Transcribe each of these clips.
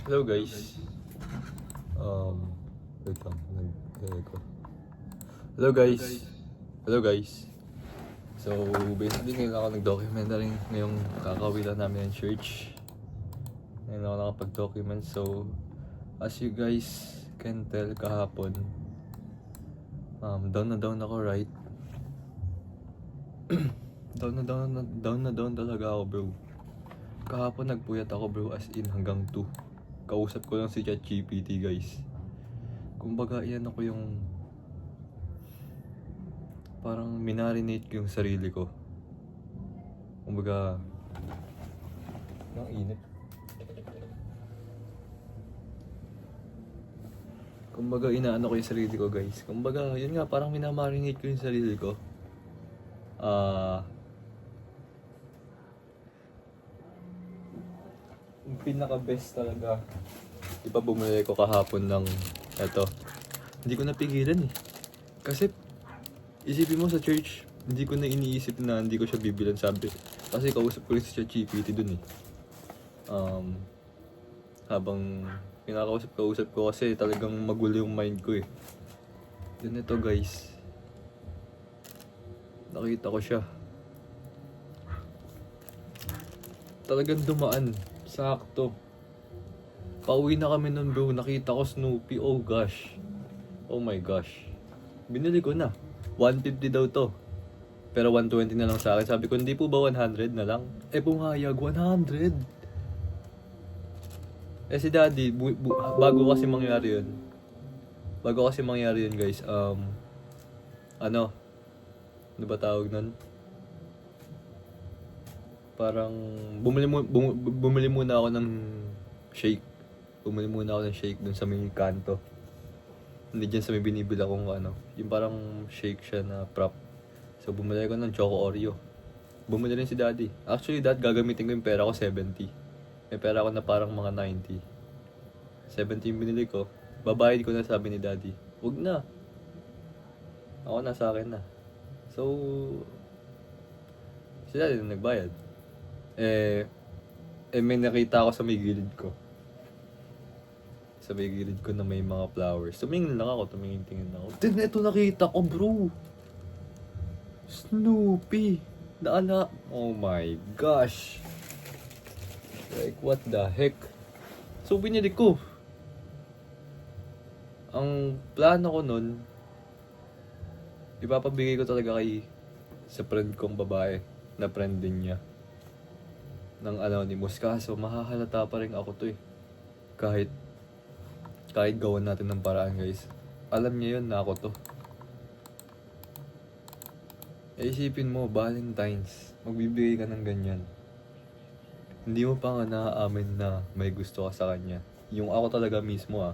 Hello guys. Wait lang. Nag-echo. Hello guys. Hello guys. So, basically ngayon ako nag-documentary. Ngayong kakawi lang namin ng church. Ngayon ako nakapag-document. So, as you guys can tell kahapon, down ako, right? down talaga ako, bro. Kahapon nagpuyat ako, bro, as in hanggang 2. Kausap ko lang si ChatGPT, guys. Kumbaga, iyan ako yung parang minarinate ko yung sarili ko. Kumbaga, ang init. Kumbaga, inaano ko yung sarili ko, guys. Kumbaga, yun nga, parang minamarinate ko yung sarili ko. Yung pinaka-best talaga, di ba bumili ko kahapon ng eto. Hindi ko napigilan eh. Kasi, isipin mo sa church, hindi ko na iniisip na hindi ko siya bibilan, sabi. Kasi kausap ko rin si ChatGPT dun eh. Habang kinakausap ko kasi talagang magulo yung mind ko eh. Then ito guys, nakita ko siya. Talagang dumaan. Sakto. Pauwi na kami nun bro, nakita ko Snoopy. Oh gosh. Oh my gosh. Binili ko na. 150 daw to. Pero 120 na lang sa akin. Sabi ko, hindi po ba 100 na lang? Eh pumayag, 100. Eh si daddy, bago kasi mangyari yun. Guys, ano ba tawag nun? Parang bumili muna ako ng shake. Dun sa may kanto. Hindi dyan sa may binibila kong ano. Yung parang shake siya na prop. So bumili ko ng Choco Oreo. Bumili rin si daddy. Actually gagamitin ko yung pera ko 70. May pera ko na parang mga 90. 70 yung binili ko. Babayad ko na, sabi ni daddy. Wag na. Ako na, sa akin na. So, si daddy na nagbayad. May nakita ako sa may gilid ko. Na may mga flowers. Tumingin ako. Then ito nakita ko, bro. Snoopy. Oh my gosh. Like, what the heck? So, binili ko. Ang plano ko nun, ipapabigay ko talaga sa friend kong babae na friend din niya ng anonymous. Kaso mahahalata pa rin ako to eh. Kahit gawan natin ng paraan, guys. Alam niya yun na ako to. Isipin mo, Valentine's, magbibigay ka ng ganyan. Hindi mo pa nga naaamin na may gusto ka sa kanya. Yung ako talaga mismo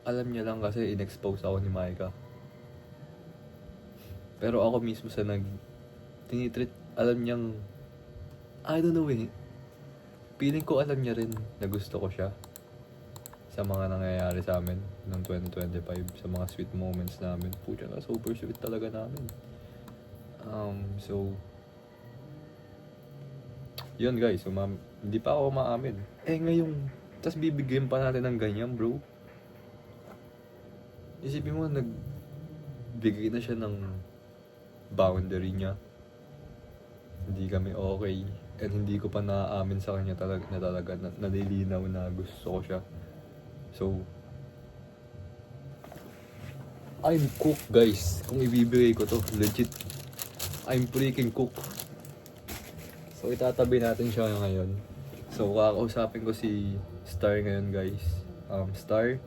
alam niya lang kasi in-expose ako ni Maika. Pero ako mismo sa tinitreat, alam niyang, I don't know eh. Feeling ko alam niya rin na gusto ko siya. Sa mga nangyayari sa amin noong 2025, sa mga sweet moments namin. Pucha na, super sweet talaga namin. So, yun guys, hindi pa ako maamin. Ngayon, tas bibigyan pa natin ng ganyan, bro. Isipin mo, nagbigay na siya ng boundary niya. Hindi kami okay. And hindi ko pa naaamin sa kanya talaga na nalilinaw na gusto ko siya. So, I'm cooked, guys. Kung ibibigay ko to, legit. I'm freaking cooked. So, itatabi natin siya ngayon. So, kakausapin ko si Star ngayon, guys. Star,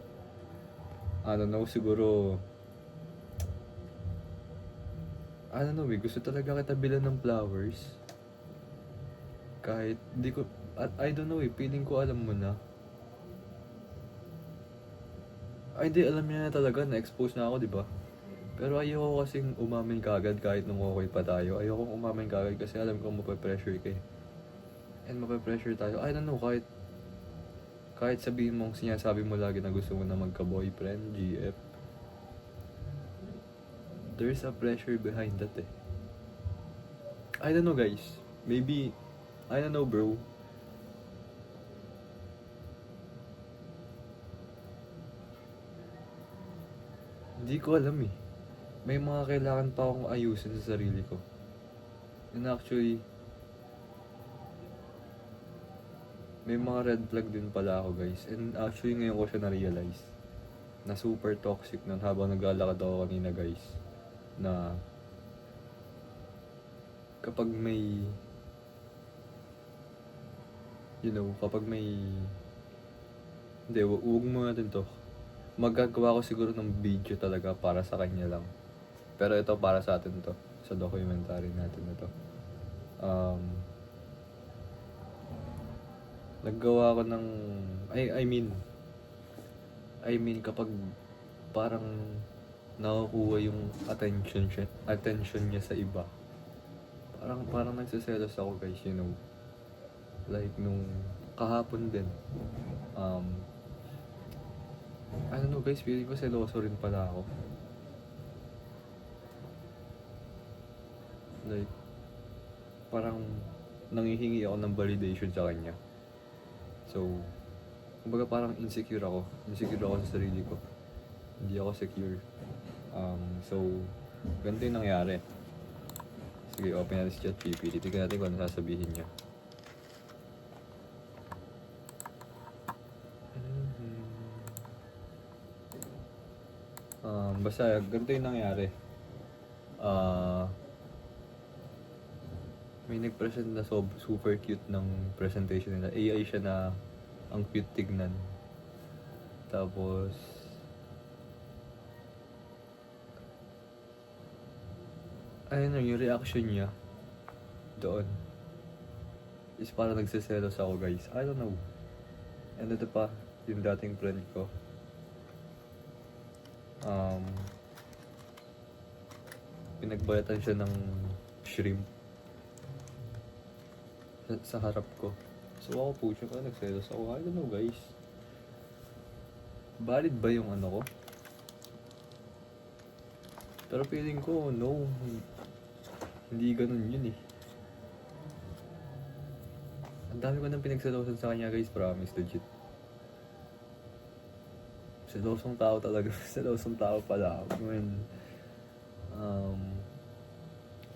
I don't know, siguro, gusto talaga kita bilan ng flowers. Kahit, I don't know feeling ko alam mo na. Alam niya na talaga, na-expose na ako, di ba? Pero ayoko kasing umamin kagad kahit nung okay pa tayo. Ayoko umamin kagad kasi alam ko mape-pressure ka eh. And mape-pressure tayo. I don't know, kahit sabihin mong sinasabi mo lagi na gusto mo na magka-boyfriend, GF. There's a pressure behind that eh. I don't know guys. Maybe, I don't know bro. Di ko alam eh. May mga kailangan pa akong ayusin sa sarili ko. And actually, may mga red flag din pala ako guys. And actually ngayon ko siya na-realize na super toxic nun habang naglalakad ako kanina guys. Na kapag may, kapag may, hindi, huwag mo natin to. Magagawa ko siguro ng video talaga para sa kanya lang. Pero ito para sa atin to. Sa documentary natin na to. Naggawa ko ng, I mean kapag parang nakukuha yung attention niya sa iba. Parang nagsiselos ako guys, Like nung kahapon din. I don't know guys, feeling ko seloso rin pala ako. Like, parang nangihingi ako ng validation sa kanya. So, kumbaga parang insecure ako. Insecure ako sa sarili ko. Hindi ako secure. So, ganito yung nangyari. Sige, open natin si ChatGPT. Tignan natin kung ano sasabihin niya. Basta ganito yung nangyari. May nag-present na super cute ng presentation nila. AI siya na ang cute tignan. Tapos ayun yung reaction niya doon is parang nagsiselos ako guys. I don't know. And ito pa, yung dating friend ko. Pinagbayatan siya ng shrimp sa harap ko. So ako po siya ka, nagselos ako. I don't know guys. Valid ba yung ano ko? Pero feeling ko, no. Hindi ganun yun eh. Ang dami ko nang pinagselosan sa kanya guys, promise, legit. Selosong tao talaga. Selosong tao pala ako.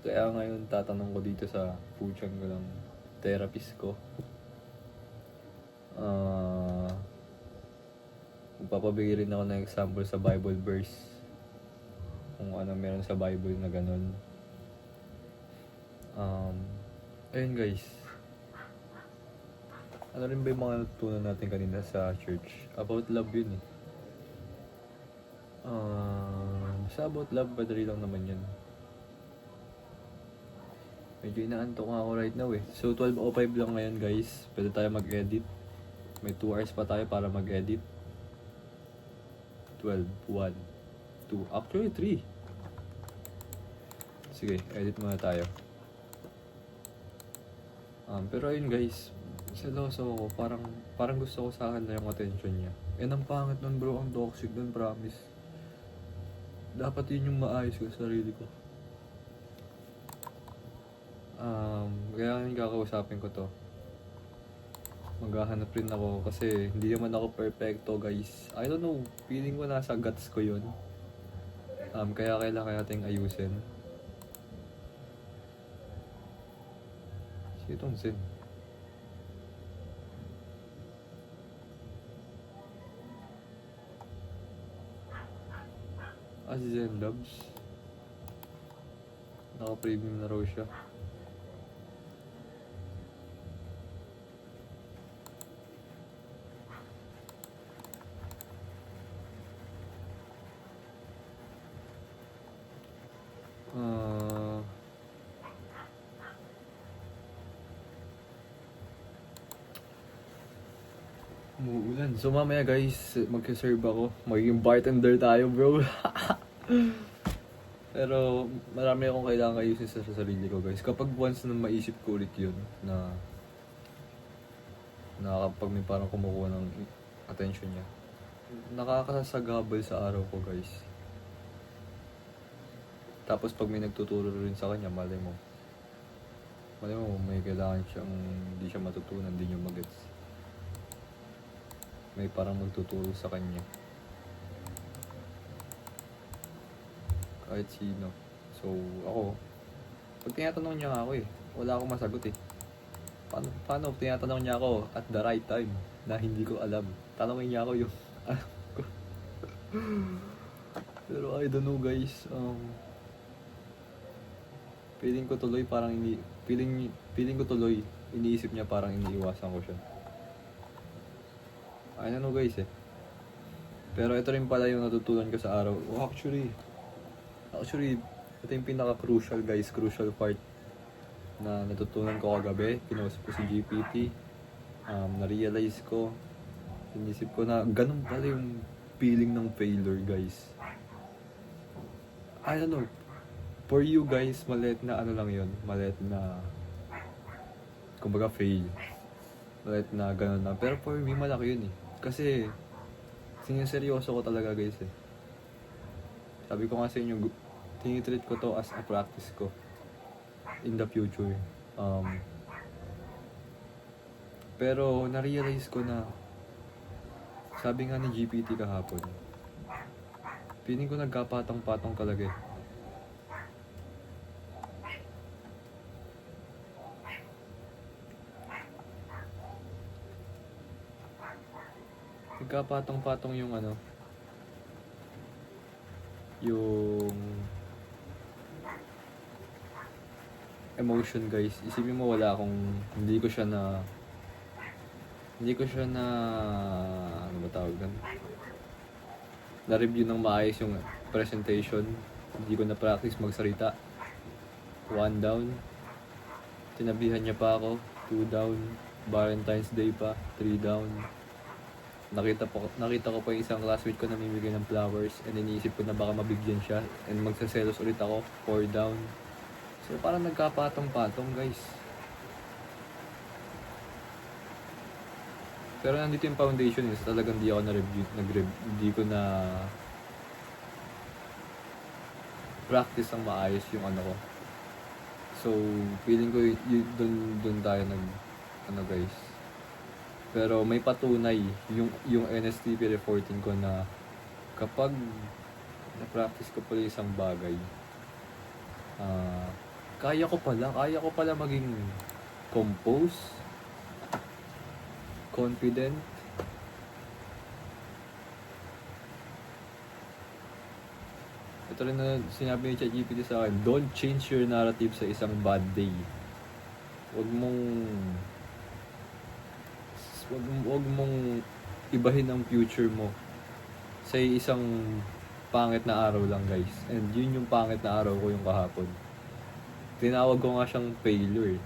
Kaya ngayon tatanong ko dito sa puchang ko lang therapist ko. Magpapabigay rin ako ng example sa Bible verse. Kung ano meron sa Bible na ganun. Ayun guys. Ano rin ba yung mga natutunan natin kanina sa church? About love yun eh. Basta about love, madali lang naman yun. Medyo inaantok nga ako right now eh. So 12:05 lang ngayon guys. Pwede tayo mag-edit. May 2 hours pa tayo para mag-edit. 12, 1, 2, actually 3. Sige, edit muna tayo. Pero ayun guys, seloso ako. Parang gusto ko sa akin na yung attention niya. And ang pangit nun bro, ang toxic nun, promise. Dapat yun yung maayos ko sa sarili ko. Kaya ngayon kakausapin ko to. Maghahanap rin ako kasi hindi naman ako perfecto guys. I don't know, feeling ko nasa guts ko yun. Kaya kailangan nating ayusin. Si itong Zen. Si Zen Loves. Naka-premium na raw siya. Umuulan. So mamaya guys, mag-serve ako. Magiging bartender tayo bro. Pero marami akong kailangan ayusin sa sarili ko guys. Kapag once na maisip ko ulit yun, na kapag may parang kumukuha ng attention niya, nakakasagabal sa araw ko guys. Tapos pag may nagtuturo rin sa kanya, malay mo may kailangan siyang hindi siya matutunan, hindi niya magets. May parang magtuturo sa kanya. kahit sino. So, ako, pag tinatanong niya ako wala akong masagot Paano tinatanong niya ako at the right time na hindi ko alam. Tanongin niya ako yung alam ko. Pero I don't know guys, feeling ko tuloy feeling ko tuloy iniisip niya parang iniiwasan ko siya. I don't know guys Pero ito rin pala yung natutunan ko sa araw. Actually, ito yung pinaka-crucial guys, crucial part na natutunan ko kagabi. Kinausap ko si GPT. Na-realize ko, inisip ko na ganun pala yung feeling ng failure guys. I don't know. For you guys, maliit na ano lang yun. Maliit na, kumbaga fail. Maliit na ganun lang. Pero for me, malaki yun Kasi, siniseryoso ko talaga guys Sabi ko nga sa inyo, tinitreat ko to as a practice ko in the future. Pero na-realize ko na, sabi nga ni GPT kahapon, feeling ko nagkapatong-patong talaga Nagkapatong-patong yung yung emotion guys. Isipin mo hindi ko siya na ano ba tawag doon? Na-review ng maayos yung presentation. Hindi ko na practice magsalita. 1 down. Tinabihan niya pa ako. 2 down. Valentine's Day pa. 3 down. Nakita ko pa yung isang classmate ko na namimigay ng flowers and iniisip ko na baka mabigyan siya and magsaselos ulit ako. 4 down. So parang nagkapatong-patong guys. Pero nandito yung foundation talagang di ako hindi ko na practice ang maayos yung ko. So feeling ko dun tayo guys. Pero may patunay yung NSTP reporting ko na kapag na-practice ko pala isang bagay, kaya ko pala maging compose, confident, ito rin na sinabi ni ChatGPT sa akin, don't change your narrative sa isang bad day. Huwag mong ibahin ang future mo sa isang pangit na araw lang guys. And yun yung pangit na araw ko yung kahapon. Tinawag ko nga siyang failure.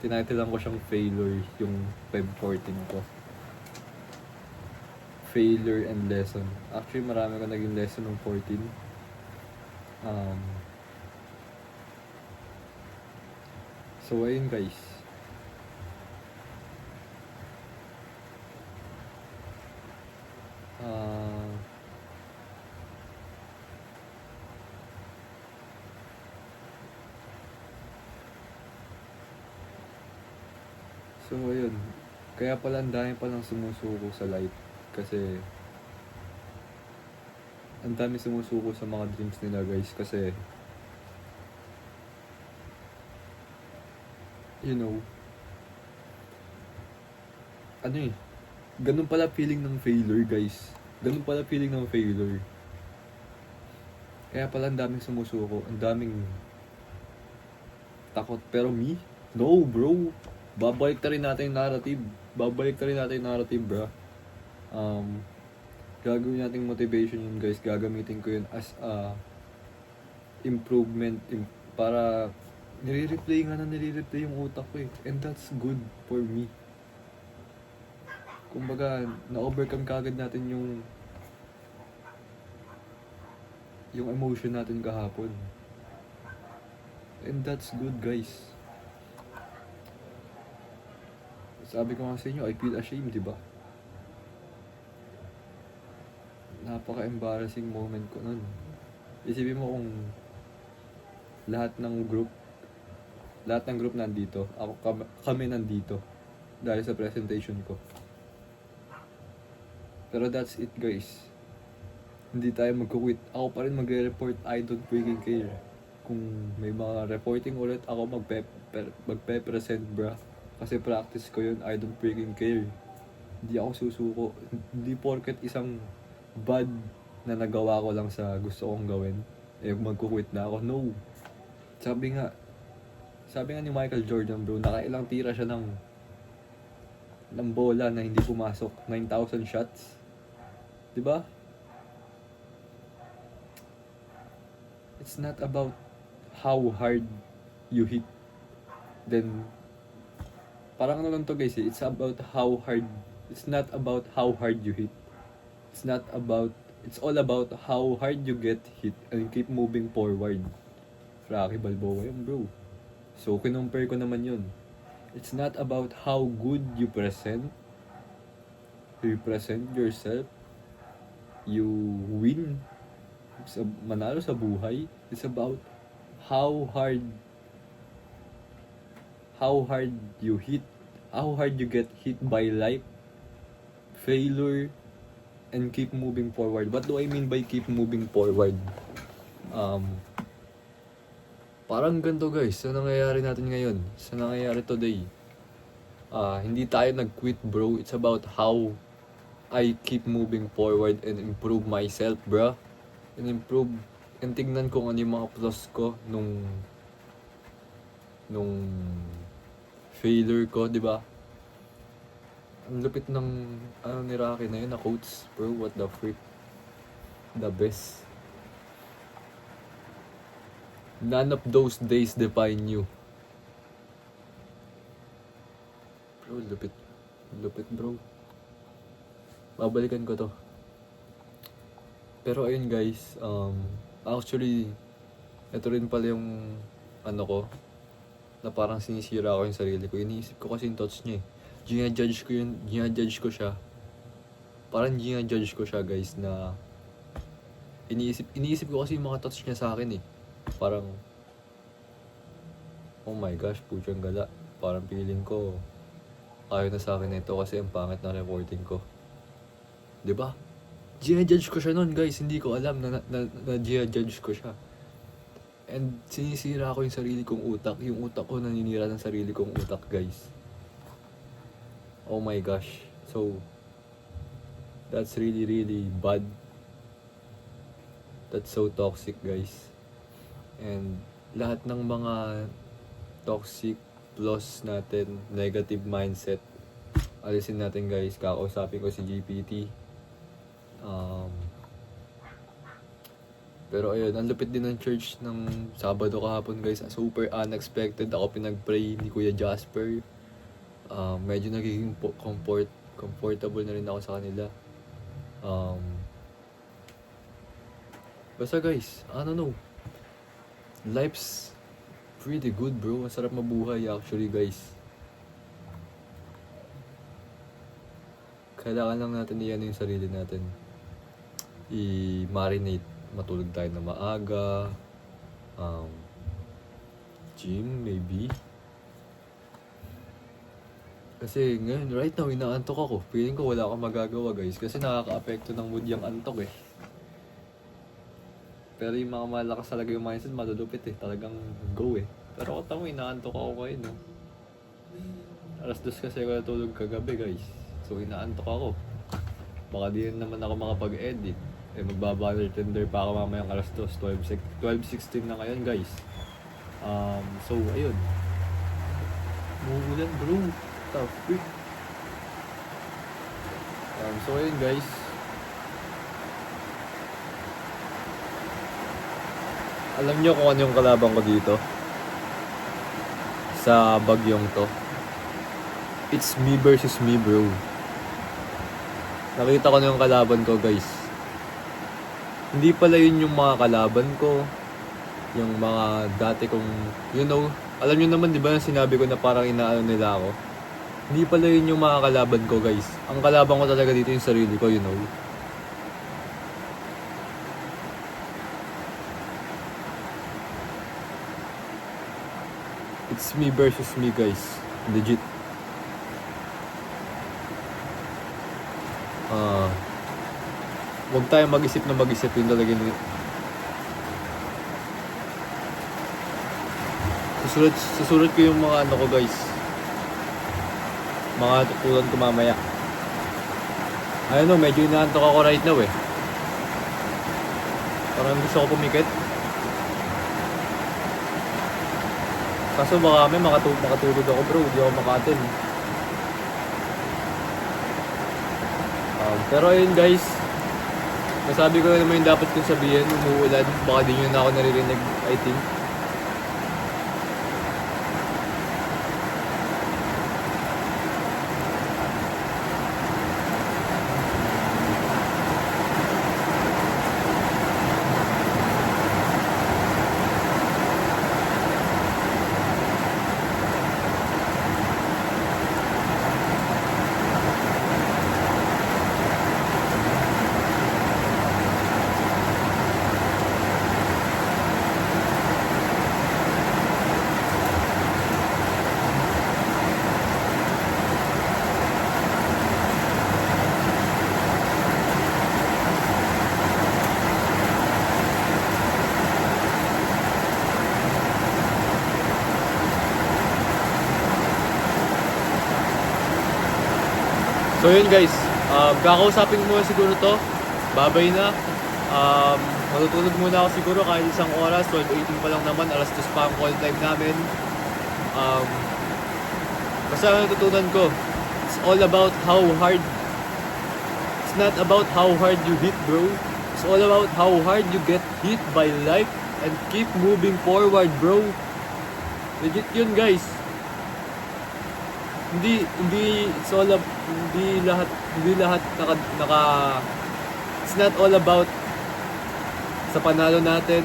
Tinitilan ko siyang failure yung Feb 14 ko. Failure and lesson. Actually marami ko naging lesson ng 14. So ayun guys. So ayun, kaya pala ang dami palang sumusuko sa life kasi ang dami sumusuko sa mga dreams nila guys kasi ganun pala feeling ng failure guys. Ganun pala feeling ng failure. Kaya pala ang daming sumusuko, ang daming takot. Pero me? No bro! Babalik na rin natin yung narrative. Bro. Gagawin natin motivation yun guys. Gagamitin ko yun as a improvement para nire-replay yung utak ko and that's good for me. Kumbaga, na-overcome kagad natin yung emotion natin kahapon. And that's good guys. Sabi ko nga sa inyo, I feel ashamed, diba? Napaka-embarrassing moment ko nun. Isipin mo kung lahat ng group nandito, kami nandito dahil sa presentation ko. Pero that's it guys. Hindi tayo magkukwit. Ako pa rin magre-report, I don't freaking care. Kung may mga reporting ulit, ako magpe-present, bra. Kasi practice ko yun, I don't freaking care. Hindi ako susuko. Hindi porket isang bad na nagawa ko lang sa gusto kong gawin, eh magkukwit na ako. No. Sabi nga ni Michael Jordan, bro, nakailang tira siya ng bola na hindi pumasok. 9,000 shots. Diba? It's not about how hard you hit. Then, parang ano lang to guys eh. It's not about how hard you hit. It's all about how hard you get hit and keep moving forward. Rocky Balboa yun, bro. So, kinumpare ko naman yun. It's not about how good you present yourself. You win. Manalo sa buhay. It's about how hard you hit. How hard you get hit by life. Failure. And keep moving forward. What do I mean by keep moving forward? Parang ganito guys, sa nangyayari natin ngayon, sa nangyayari today. Hindi tayo nag-quit, bro. It's about how I keep moving forward and improve myself, bro. And tignan ko ano yung mga flaws ko nung failure ko, di ba? Ang lupit ng ni Rocky na yun na quotes, bro. What the freak? The best. None of those days define you. Bro, lupit. Lupit, bro. Babalikan ko to. Pero ayun guys, actually, ito rin pala yung ano ko, na parang sinisira ko yung sarili ko. Iniisip ko kasi yung thoughts niya eh. Ginajudge ko siya. Parang ginajudge ko siya guys na iniisip ko kasi yung mga thoughts niya sa akin eh. Parang, oh my gosh, putyang gala. Parang feeling ko, ayaw na sa akin ito kasi ang pangit na reporting ko. Diba? Ginajudge ko siya nun guys. Hindi ko alam na ginajudge ko siya. And sinisira ko yung sarili kong utak. Yung utak ko naninira ng sarili kong utak guys. Oh my gosh. So, that's really, really bad. That's so toxic, guys. And lahat ng mga toxic flaws natin, negative mindset, alisin natin, guys. Kakausapin ko si GPT. Pero ayun, ang lupit din ng church ng Sabado kahapon, guys. Super unexpected. Ako pinag-pray ni Kuya Jasper. Medyo nagiging comfortable na rin ako sa kanila. Basta guys, I don't know. Life's pretty good, bro. Masarap mabuhay actually, guys. Kailangan lang natin iyan yung sarili natin. I-marinate. Matulog tayo na maaga. Gym, maybe. Kasi ngayon, right now, inaantok ako. Feeling ko wala akong magagawa, guys. Kasi nakaka-apekto ng mood yung antok eh. Pero yung mga malakas talaga yung mindset, madulupit eh. Talagang go eh. Pero ako tamo, inaantok ako ngayon, no? 2:00 kasi ako natulog kagabi, guys. So, inaantok ako. Baka di naman ako makapag-edit. Eh, magbabanner tender pa ako mamayang 2:00. 12:16 na ngayon, guys. So, ayun. Umuulan, bro. Tough. So ayun guys, alam nyo kung ano yung kalaban ko dito sa bagyong to. It's me versus me, bro. Nakita ko na yung kalaban ko, guys. Hindi pala yun yung mga kalaban ko, yung mga dati kong, you know, alam nyo naman di ba yung sinabi ko na parang inaano nila ako. Hindi pala yun yung mga kalaban ko, guys. Ang kalaban ko talaga dito yung sarili ko, you know. It's me versus me, guys. Legit. Huwag tayong mag-isip na mag-isip, yun talaga yun. Susunod ko yung mga ano ko guys. Mga tutulan ko mamaya. Ayun o, medyo inaantok ako right now eh. Parang gusto ko pumikit. Kaso baka may makatulog ako bro, hindi ako makatin. Pero ayun guys, nasabi ko naman yung dapat kong sabihin, umuulan. Baka di nyo na ako naririnig, I think. So yun guys, kakausapin mo siguro to. Babay na. Matutulog muna ako siguro kahit isang oras. 12:18 pa lang naman, alas 2 pa ang call time namin. Basta natutunan ko, it's all about how hard. It's not about how hard you hit bro. It's all about how hard you get hit by life and keep moving forward bro. Legit yun guys. Hindi it's all hindi lahat naka it's not all about sa panalo natin.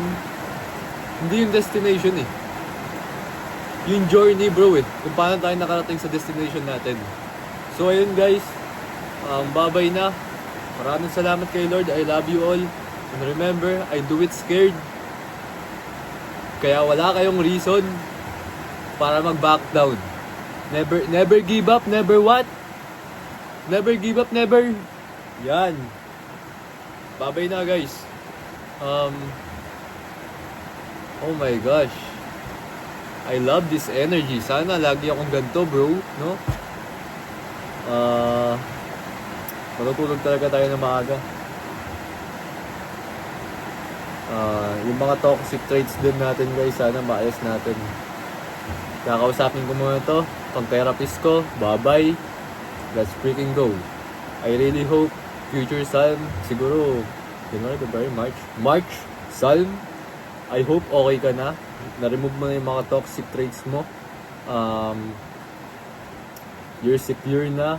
Hindi yung destination eh. Yung journey bro eh. Kung paano tayo nakarating sa destination natin. So ayun guys, babay na. Maraming salamat kay Lord. I love you all. And remember, I do it scared. Kaya wala kayong reason para mag-back down. Never give up, never what? Never give up, never. Yan. Babay na guys. Oh my gosh. I love this energy. Sana lagi akong ganito, bro, no? Matutulog talaga tayo na maaga. Yung mga toxic traits din natin guys, sana maayos natin. Kakausapin ko muna to, pang-therapist ko, bye-bye. Let's freaking go. I really hope future Salm, siguro, January, February, March, Salm, I hope okay ka na. Na-remove mo na yung mga toxic traits mo. You're secure na.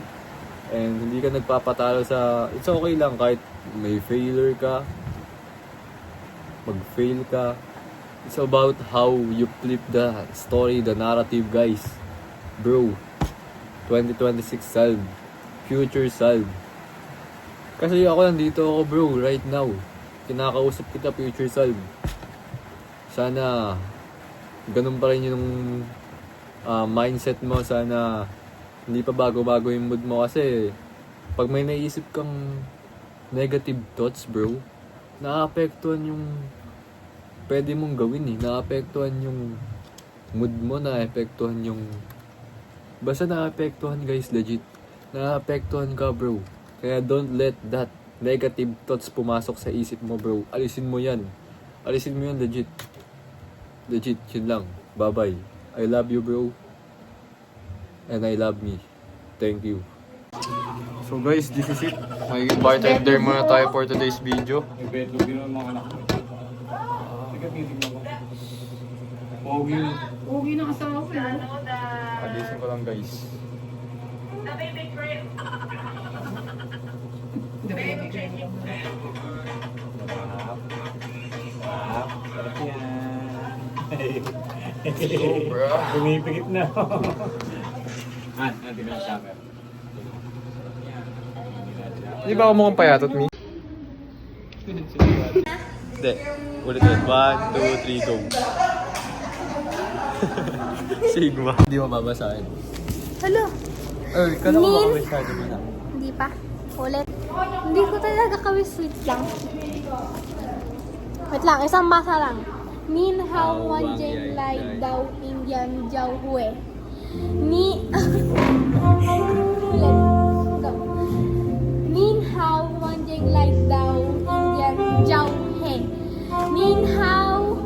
And hindi ka nagpapatalo sa, it's okay lang kahit may failure ka, mag-fail ka. It's about how you flip the story, the narrative, guys. Bro, 2026 Salm, future Salm. Kasi ako nandito ako bro, right now. Kinakausap kita, future Salm. Sana ganun pa rin yung mindset mo. Sana hindi pa bago-bago yung mood mo. Kasi pag may naisip kang negative thoughts bro, naapektuhan yung pwede mong gawin eh. Naapektuhan yung mood mo, naapektuhan yung basta naapektuhan guys, legit. Naapektuhan ka bro. Kaya don't let that negative thoughts pumasok sa isip mo bro. Alisin mo yan. Alisin mo yan legit. Legit, yun lang. Bye bye. I love you bro. And I love me. Thank you. So guys, this is it. Magiging bartender muna tayo for today's video. Ugi ng asawa ko. Alisin ko lang guys. The baby cream. The baby cream. Sarap yan. Sobra. Pumipigit na. Tingnan ang camera. Di ba ako mukhang payatot, Mi? Hindi. Ulit. 1, 2, 3, go. Sigma. Hindi mo babasahin. Hala, Ay, kala ko baka masyado mo na. hindi Hindi pa. Ulit. Hindi ko talaga kami sweet lang. Wait lang, isang basa lang. Min hao wan jeng lai dao Indian jiao hue. Ni... Ulit. Go. Min hao wan jeng lai dao Indian jiao he. Min hao...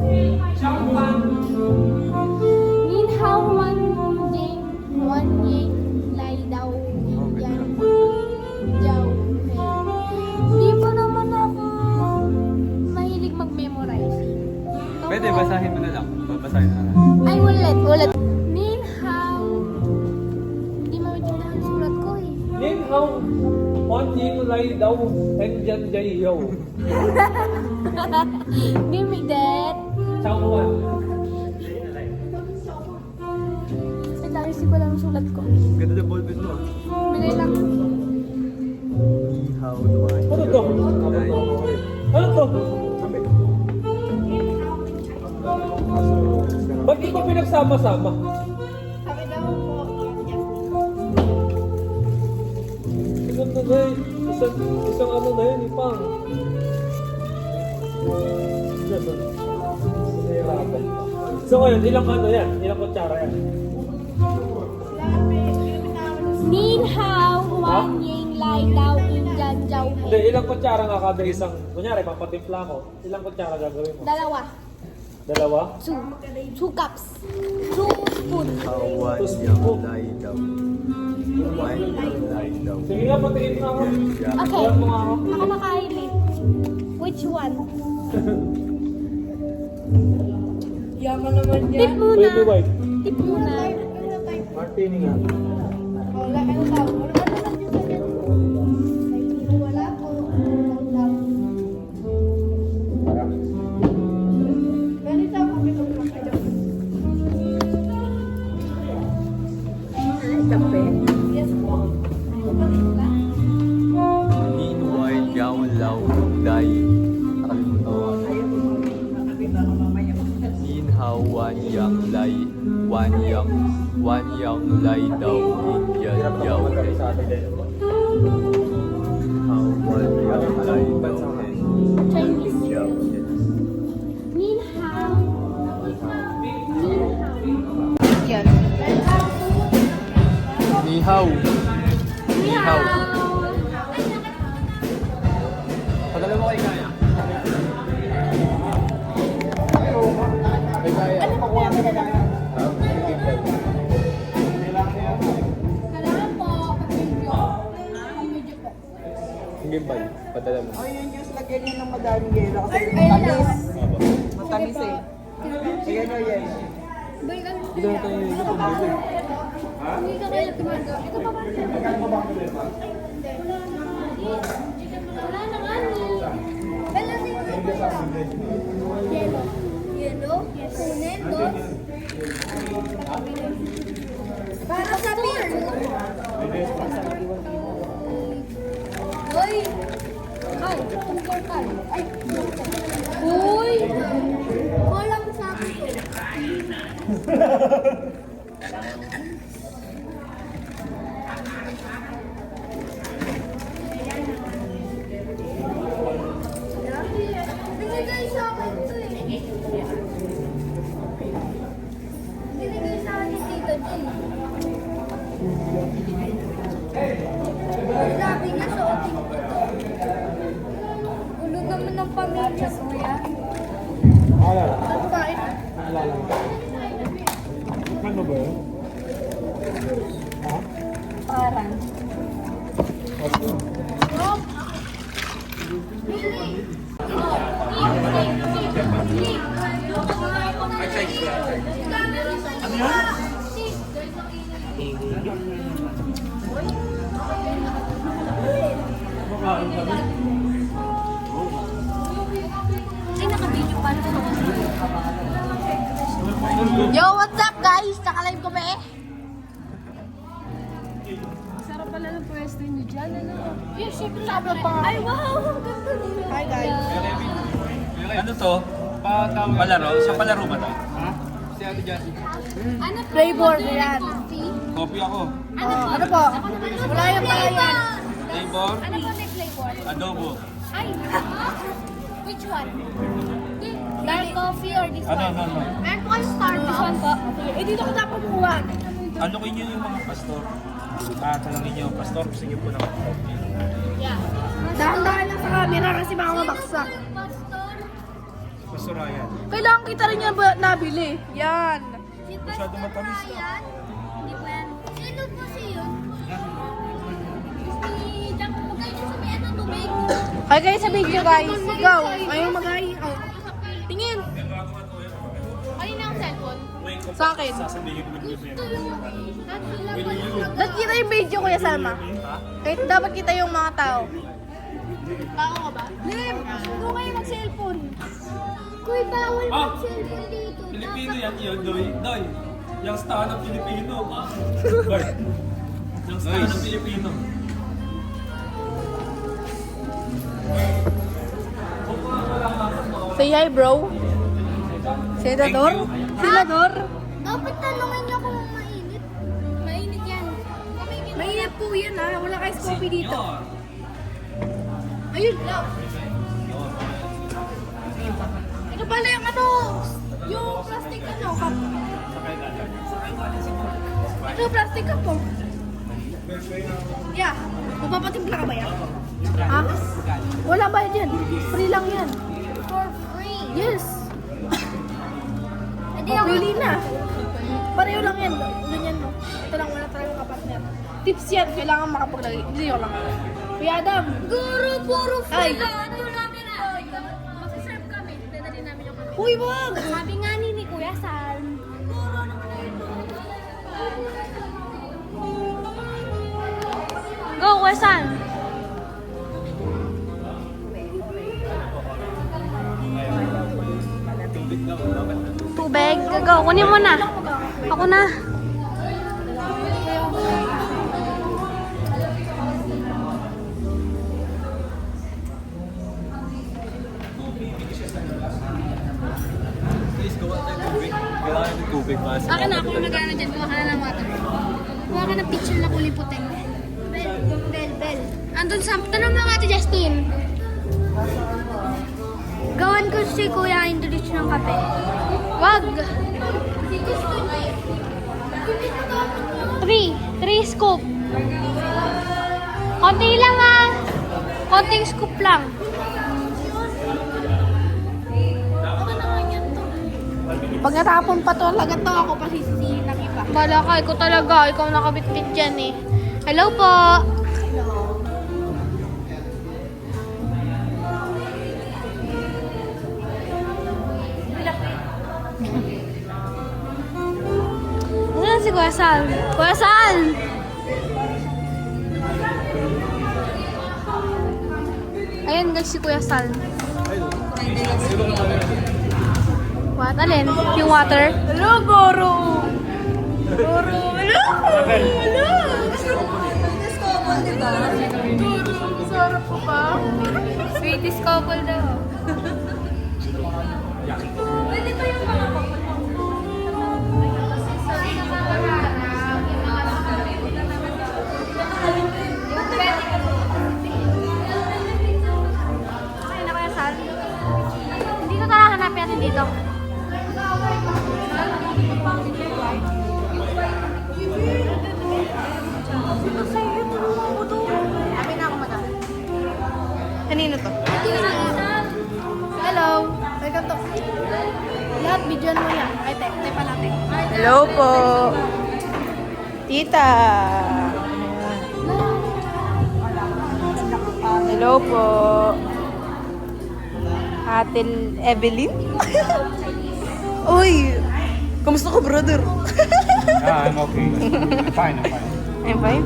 Min hao wan jeng lai dao Indian jiao he. Hindi pa naman ako mahilig mag-memorize. Pwede, basahin mo na lang. Babasahin na lang. Ay, ulit. Min hao... Hindi maintindihan ang sulat ko eh. Nin hao, on ying lai daw, and yan jay yo. Give me that. Chow wan. Wait lang, isip ko lang ang sulat ko. Ganda na ballpen mo. Bigay lang. How do I... Ano to? Ano to? Ba't di ko pinagsama-sama? Sabi daw po, yes. Isang na na isang ano na yun, ipang. So ngayon, ilang ano yan? Ilang kutsara yan? Nin hao wan ying lai dao Indian jiao Hindi, he. ilang kutsara nga kada isang, kunyari, papatimpla mo. Ilang kutsara gagawin mo? Dalawa. Dalawa? Two cups. 2 spoon. Hawan yang lai daw. Wan yang lai daw. Sige nga, patingin mo ako. Okay. Iwan mo nga ako. Ako nakahilig. Which one? Yaman naman Tip yan. muna. Baby white. Tip muna. Martini nga. Wala, ano daw? Ano lang yung sabi? Wala po. Ganito ako pinag-ulang kayo. Yes po. Min wai yao lao dai. Nakalimutan ko. Min hao wan yang lai wan yang lai daw Indian jiao he. Hao wan yang lai daw he. Chinese. Jiao he. Nin hao. Yan. Ni hao. Ni hao. Padala mo kay Kaya. Kay Kaya. Kailangan po, video. Video po. Sige ba? Padala mo. Oh, yung juice, lagyan niyo ng madaming yelo kasi matamis. Matamis eh. Lagyan niyo yan. Balikan mo. Ito na tayo yung pag-ibig. Hindi ka kaya tumaga. Ito pa ba? Wala na nga ni. Yellow. Yellow? Kunin, dos. Para sa beer. Hoy! Ay, tungkol ka. Ay, Uy! Walang sa akin to. Binigay sa akin to eh. Binigay sa akin ni Tito Jun. Sabi niya suotin ko to. Gulo naman ng pamilya ko yan. Pagkain. Ano ba yun? Parang. Rob! Billy! Ano yan? Ay, naka-video pa. Yo, what's up guys? Naka-live ko ba eh? Sarap pala ng pwesto nyo dyan, ano? Yung syempre sabi pa. Ay, wow! Ang ganda nila. Hi guys. Ano to? Palaro? Sa palaro ba to? Si Ate Jessie. Ano flavor yan? Coffee ako. Ano po? Wala yung bayan. Flavor? Ano po next flavor? Adobo. Ay! Which one? Dark coffee or this one? No. Meron po kayo Starbucks. This one po. Eh, dito ko dapat kumuha. Alokin nyo yung mga pastor. Tanongin nyo, pastor, gusto nyo po ng coffee. Yeah. Dahan-dahan lang sa camera kasi baka mabaksak. Pastor. Pastor Ryan. Kailangan kita rin yan nabili. Yan. Si Masyado Pastor matamis na. Ryan. Hindi po yan. Sino po siya? Si Jack. Huwag kayo sa may ano, tubig. Ay kayo sa video guys. Go. Ayaw mag-ay. Oh. Tingin. Ano na ang cellphone? Sa akin. Sasabihin ko nyo Gusto yung... Dapat kita yung video Kuya Salma. Kahit dapat kita yung mga tao. Tao ka ba? Lim, doon kayo mag-cellphone. Kuy, bawal Ah! mag-cellphone dito. Pilipino yan yun, Doy. Yung star ng Pilipino. Doy. Yung star ng Pilipino. Say hi bro. Senador? Senador? Dapat tanungin niyo kung mainit. Mainit yan. Mainit po yan ha. Wala kayo coffee dito. Ayun lang. Ito pala yung ano. Yung plastic ano. Cup. Ito yung plastic cup po. Yeah. Magpapatimpla ka ba yan? Ha? Wala ba yan? Free lang yan. For free. Yes. Hindi ako. Pili na. Pareho lang yan. Ganyan mo. Ito lang wala tayong kapatner. Tips yan. Kailangan makapaglagay. Hindi ko lang. Kuya Adam. Guru, puro Ay. free. Ano namin na? Mag-serve kami. Dadalhin namin yung kami. Uy, wag! Sabi nga ni Kuya Sal. Guru, ano na ito? Go, Kuya Sal. Tubig. Go, kunin mo na. Ako na. Please, gawa tayo tubig. Kailangan ng tubig, mas. Akin na, ako yung nag-ano dyan. Kuha ka na ng water. Kuha ka ng picture na kulay puting. Bell. Andun sa... Tanong mo nga ito, Justin. Gawan ko si Kuya introduce ng kape. Wag! 3 scoop. Konti lang ah. Konting scoop lang. Pag natapon pa to, lagat to ako pa sisisihin ng iba. Bala ka, ikaw talaga. Ikaw nakabitbit dyan eh. Hello po. Ano si Kuya Sal? Kuya Sal! Ayan guys si Kuya Sal. What? Alin? Yung water? Hello, Goro! Goro! Hello! Hello! Discover, di ba? Goro, sarap po ba? Sweetest couple daw. Pwede ba yung mga couple mo? Sorry, nakakaharap. Yung mga okay na kaya, Sal? Hindi ko talaga hanapin natin dito. Amin na ako, madam. Kanino to? Hello. Welcome to. Lahat, videoan mo yan. Ay, te pa natin. Hello po. Tita. Hello po. Ate Evelyn. Uy, kamusta ka, brother? I'm okay. I'm fine. I'm fine.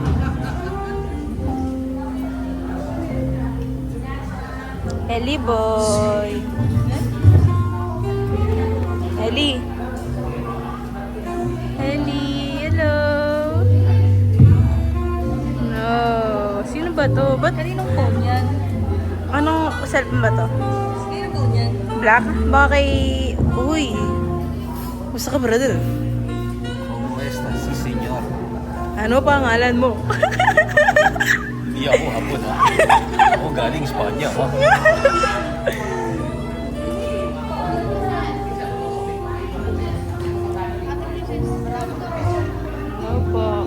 Ellie boy. Ellie. Ellie, hello. No. Sino ba to? Ba't? Kaninong phone yan? Anong cellphone ba to? Kaninong phone yan? Black? Baka kay... Uy. Gusto ka, brother? ¿Cómo está? Sí, señor. Ano pangalan mo? Hindi ako hapon ha. Ako galing Espanya ha. Opo.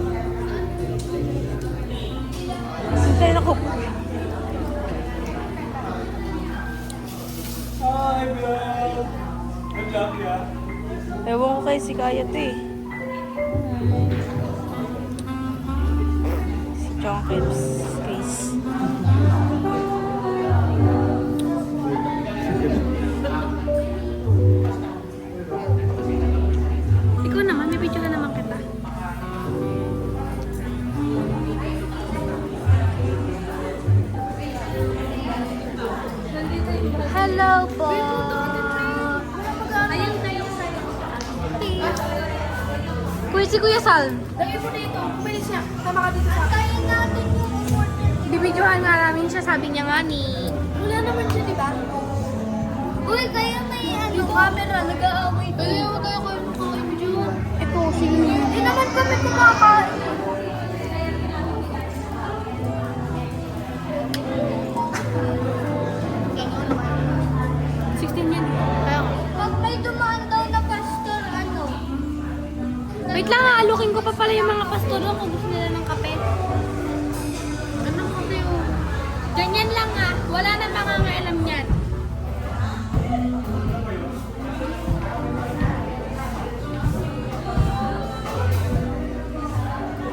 Hintay na ko. Hi, vlog! Good luck, ya. Ewan ko kay si Kaya to eh. Si Chonkips case. Ikaw naman, may video na naman kita. Hello po. Ayun tayo sa'yo. Kuya si Kuya Sal. Lagay mo dito. Bilis niya. Tama ka dito sa akin. Tayo natin yung Bibidyohan nga namin siya. Sabi niya nga ni... Wala naman siya, di ba? Uy, kaya may ano camera, nag-aaway to. Kaya mo tayo kayo makakibidyohan. Ito, sige. Hindi naman kami kumakain. Pag may dumaan daw na pastor, ano? Wait lang, aalukin ko pa pala yung mga pastor doon kung gusto nila ng kape. Anong kape oh? Ganyan lang ah. Wala na mangangailam yan.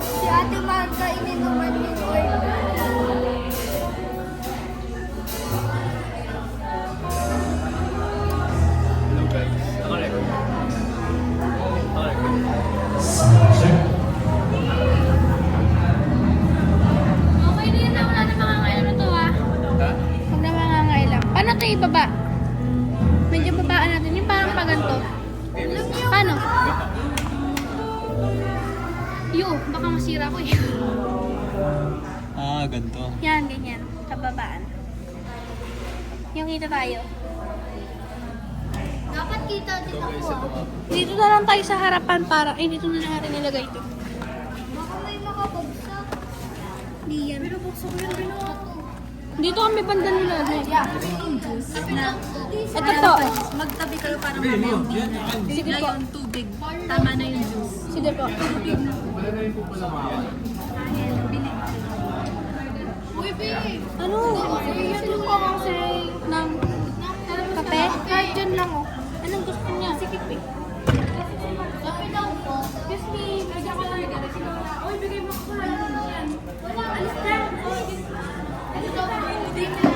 Si Ate Marga ininuman ni Lord. Okay na yun na. Wala na mangangailam na to ah. Huwag na mangangailam. Paano ito ibaba? Medyo babaan natin. Yung parang paganto. Paano? Yo, baka masira ko eh. Ah, ganito. Yan, ganyan. Kababaan. Yung kita tayo. Dapat kita din ako. Dito na lang tayo sa harapan para... Eh, dito na lang natin nilagay ito. Baka may makabagsak. Hindi yan. Pero bukso ko yung binuha ko. Dito kami banda nilagay. Ito po. Magtabi kayo para mamaya. Sige po. Tubig. Tama na yung juice. Sige po. Uy, babe. Ano? Gusto ko kasi ng kape. Kahit dyan lang oh. Anong gusto niya? Sige po. Kape daw po. Excuse me. Bigyan ko lang. Uy, bigay mo ko lang. Wala, alis na. Ano daw po? Hindi na.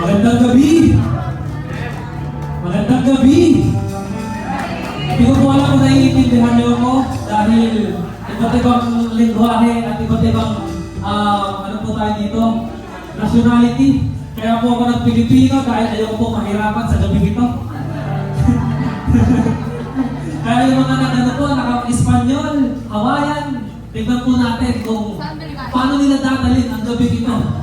Magandang gabi! Magandang gabi! Hindi ko po alam kung naiintindihan niyo ako dahil iba't ibang lingwahe at iba't ibang ano po tayo dito, nationality. Kaya po ako ng Pilipino dahil ayaw po mahirapan sa gabi ito. Kaya yung mga nagano po, naka-Espanyol, Hawaiian, tignan po natin kung paano nila dadalhin ang gabi ito.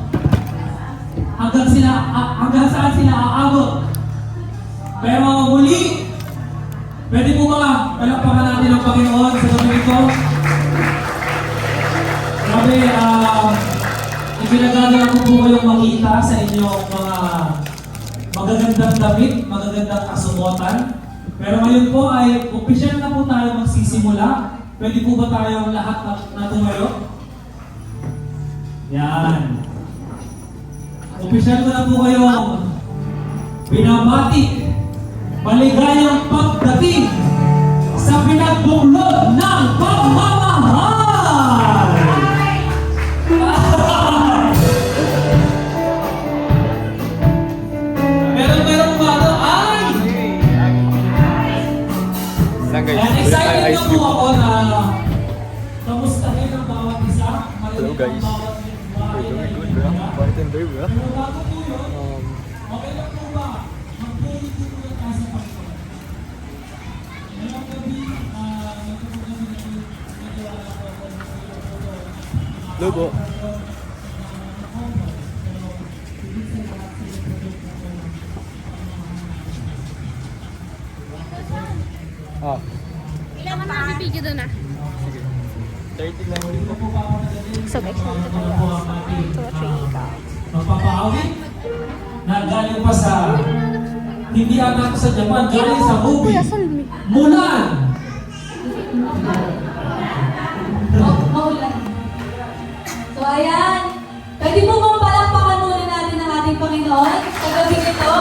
Hanggang saan sila aabot. Pero muli, pwede po ba palakpakan natin ang Panginoon sa gabi ito? Grabe, ipinagagawa ko po kayong makita sa inyong mga magagandang damit, magagandang kasuotan. Pero ngayon po ay opisyal na po tayo magsisimula. Pwede po ba tayong lahat na tumayo? Yan. Opisyal ko na po kayong binabati. Maligayang pagdating sa pinagbuklod ng pagmamahal! Meron ba ito? Ay! And excited na po ako na kamustahin ang bawat isa. Hello, guys. We're doing good, bro. Bartender, bro. Pero bago po yun, okay lang po ba? Magpuli po muna tayo sa Panginoon. Ngayong gabi, Hello po. Ilan pa? Bibigyan doon ah. Sige. 30 lang ulit. So guys, nandito tayo sa 2-3 ka. Magpapaawit na galing pa sa hindi anak sa Japan, galing sa movie Mulan. So ayan, pwede mo bang palakpakan muna natin ang ating Panginoon sa gabi nito?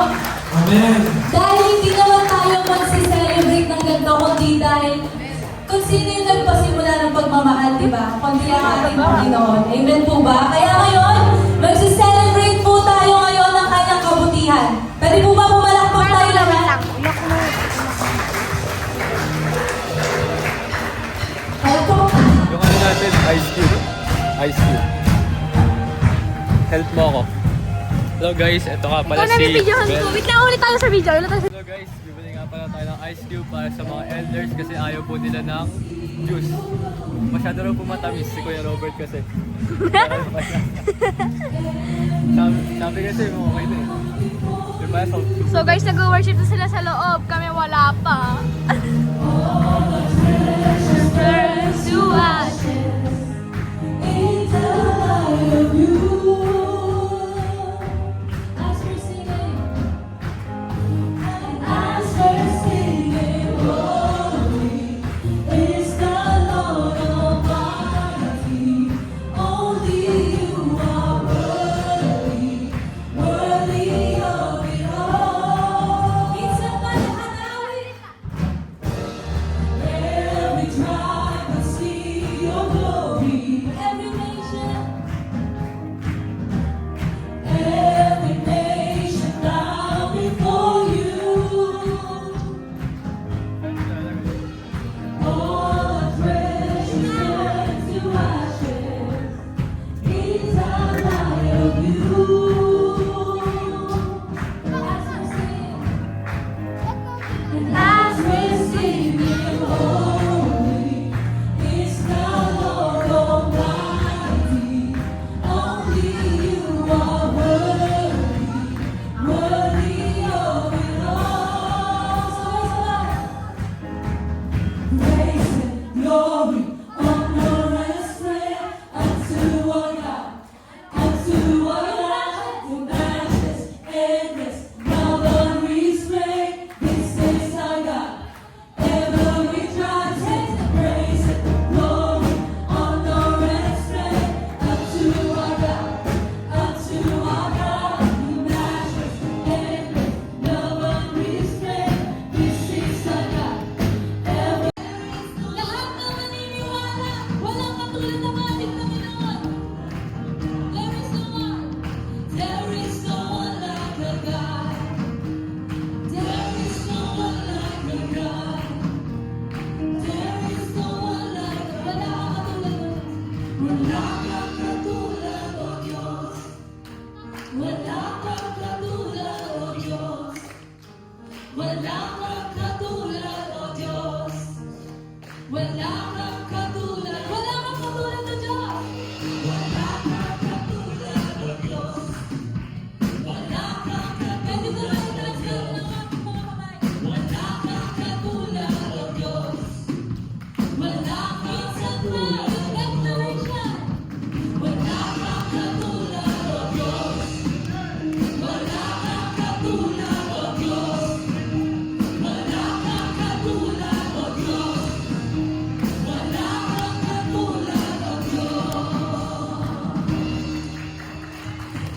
Amen. Dahil hindi naman tayo magsi-celebrate ng ganito, kundi dahil kung sino yung nagpasimula ng pagmamahal, di ba? Kundi ang ating Panginoon. Amen po ba? Kaya ngayon, magsi-celebrate po tayo ngayon ng kanyang kabutihan. Pwede po ba pumalakpak tayo lahat? Palakpak. Yung ano natin, Ice Cube. Ice Cube. Help mo ako. Hello guys, ito nga pala Ikaw na si bibigyan ko. Wait lang, ulit tayo sa video. Ulit tayo sa Hello guys, bibili nga pala tayo ng Ice Cube para sa mga elders kasi ayaw po nila ng juice. Masyado raw po matamis si Kuya Robert kasi. sabi kasi mo okay na eh. Diba? So guys, nag-worship na sila sa loob. Kami wala pa. Turns to ashes. In the light of you, as we're singing, holy is the Lord Almighty. Only you are worthy, worthy of it all. Minsan ba nahanawin? Every tribe will see your glory. Every nation bow before you. All the treasures turn to ashes. It's the light of you. As we're singing, holy is the Lord Almighty. Only you are worthy, worthy of it all. Praise and glory, honor and strength unto our God, unto our God, who matches endless, love and restraint. This is our God. Every tribe takes praise and glory, honor and strength unto our God, unto our God, who matches endless, love and restraint. This is our God. Lahat na maniniwala, walang katulad ng ating Panginoon. There is no one like a God. There is no one like a God. There is no one like a wala kang katulad, O Diyos. Wala kang katulad, O Diyos. Wala kang katulad, O Diyos. Wala kang katulad, wala kang katulad, O Diyos. Wala kang katulad, O Diyos. Wala kang katulad, pwede ko lang i-transfer ng aking mga kamay. Wala kang katulad, O Diyos. Wala kang katulad, declaration. Wala kang katulad, O Diyos. Wala kang katulad, O Diyos. Wala kang katulad, O Diyos. Wala kang katulad, O Diyos.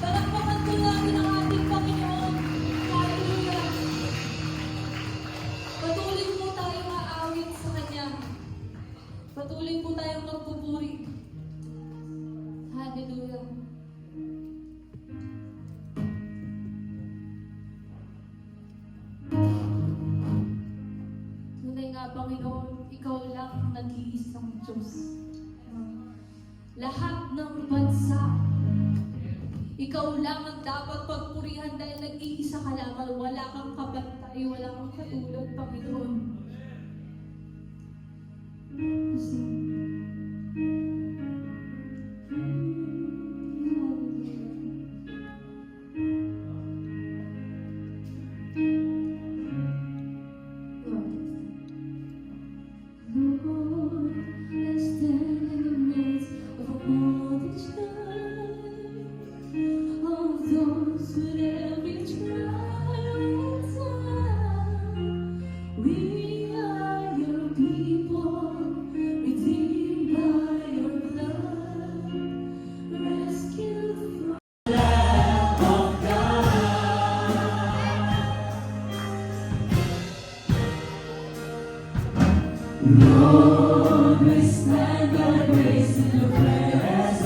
Palakpakan po natin ang ating Panginoon. Hallelujah. Patuloy po tayong aawit sa Kanya. Patuloy po tayong magpupuri. Hallelujah. Tunay nga, Panginoon, Ikaw lang ang nag-iisang Diyos. Lahat ng bansa, Ikaw lang ang dapat pagpurihan dahil nag-iisa ka lamang. Wala kang kabantay, wala kang katulad, Panginoon. Lord, we stand by grace in your presence,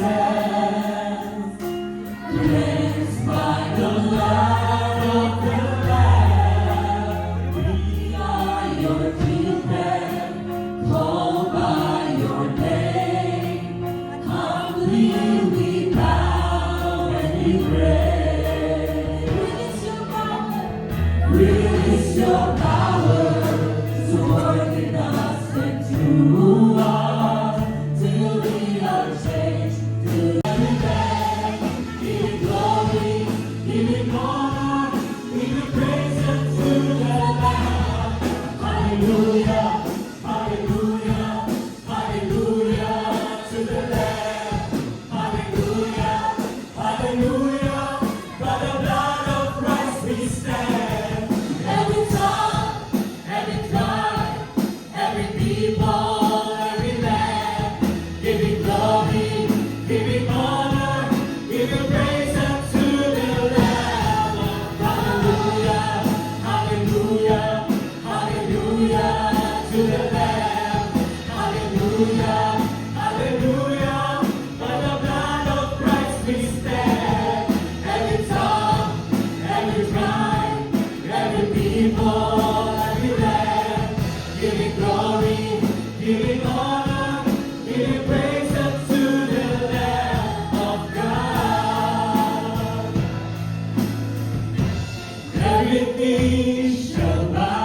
cleansed by the blood of the Lamb. We are your children, called by your name. Humbly we bow and we pray. Release your power. Release your power to work in us and through us till we are changed to every day. Give it glory, give it honor, give it praise unto the Lamb. Hallelujah, hallelujah, hallelujah to the Lamb. Hallelujah, hallelujah, by the blood of Christ we stand. Every tongue, every tribe, every people, every land, give it glory, give it honor, give it praise unto the Lamb. Hallelujah, hallelujah, hallelujah to the Lamb. Hallelujah, hallelujah, by the blood of Christ we stand. Every tongue, every tribe, every people, every land, give it glory, give it honor, give it praise unto the Lamb of God. Every knee shall bow.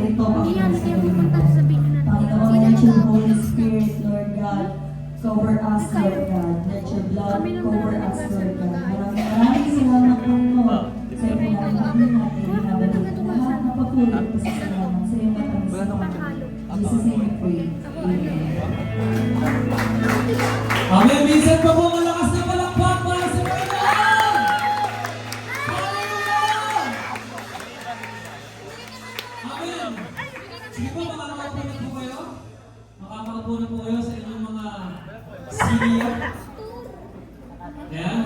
Hindi yan, hindi yan pupunta sa sabihin na Panginoon, let your Holy Spirit, Lord God, cover us, Lord God. Let your blood cover us, Lord God. Maraming salamat, Panginoon. Sa iyo namin natin, binabalik ang lahat ng papuri at pasasalamat sa iyo maraming salamat. Jesus name we pray. Amen. Amen. Minsan pa po malakas na palakpak para sa Panginoon! Hallelujah! Amen. Sige po, makakaupo na po kayo. Makakaupo na po kayo sa inyong mga siniya. Ayan.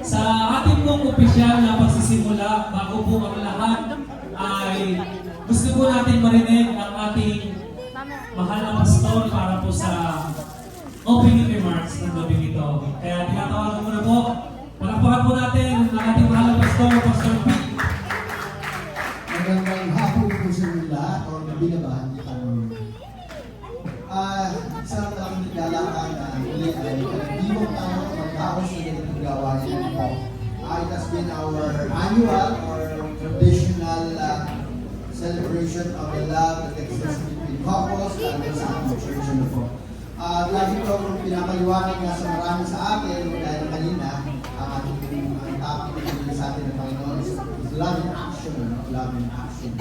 Sa ating pong opisyal na pagsisimula, bago po ang lahat, ay gusto po natin marinig ang ating mahal na pastor para po sa opening remarks ng gabing ito. Kaya tinatawagan ko na po, palakpakan po natin ang ating mahal na pastor, Pastor P. Magandang hapon po sa inyo lahat o binabahan niyo kami. Isang malaking naglalakad na muli ay nagdiwang tayo magkakos na ganitong gawain na ito. It has been our annual or traditional celebration of the love that exists between couples lalo sa ating church na po. Lagi ito kung pinapaliwanag nga sa marami sa atin, dahil kanina, ang ating topic na pinili sa atin ng Panginoon is love in action, no? Love in action.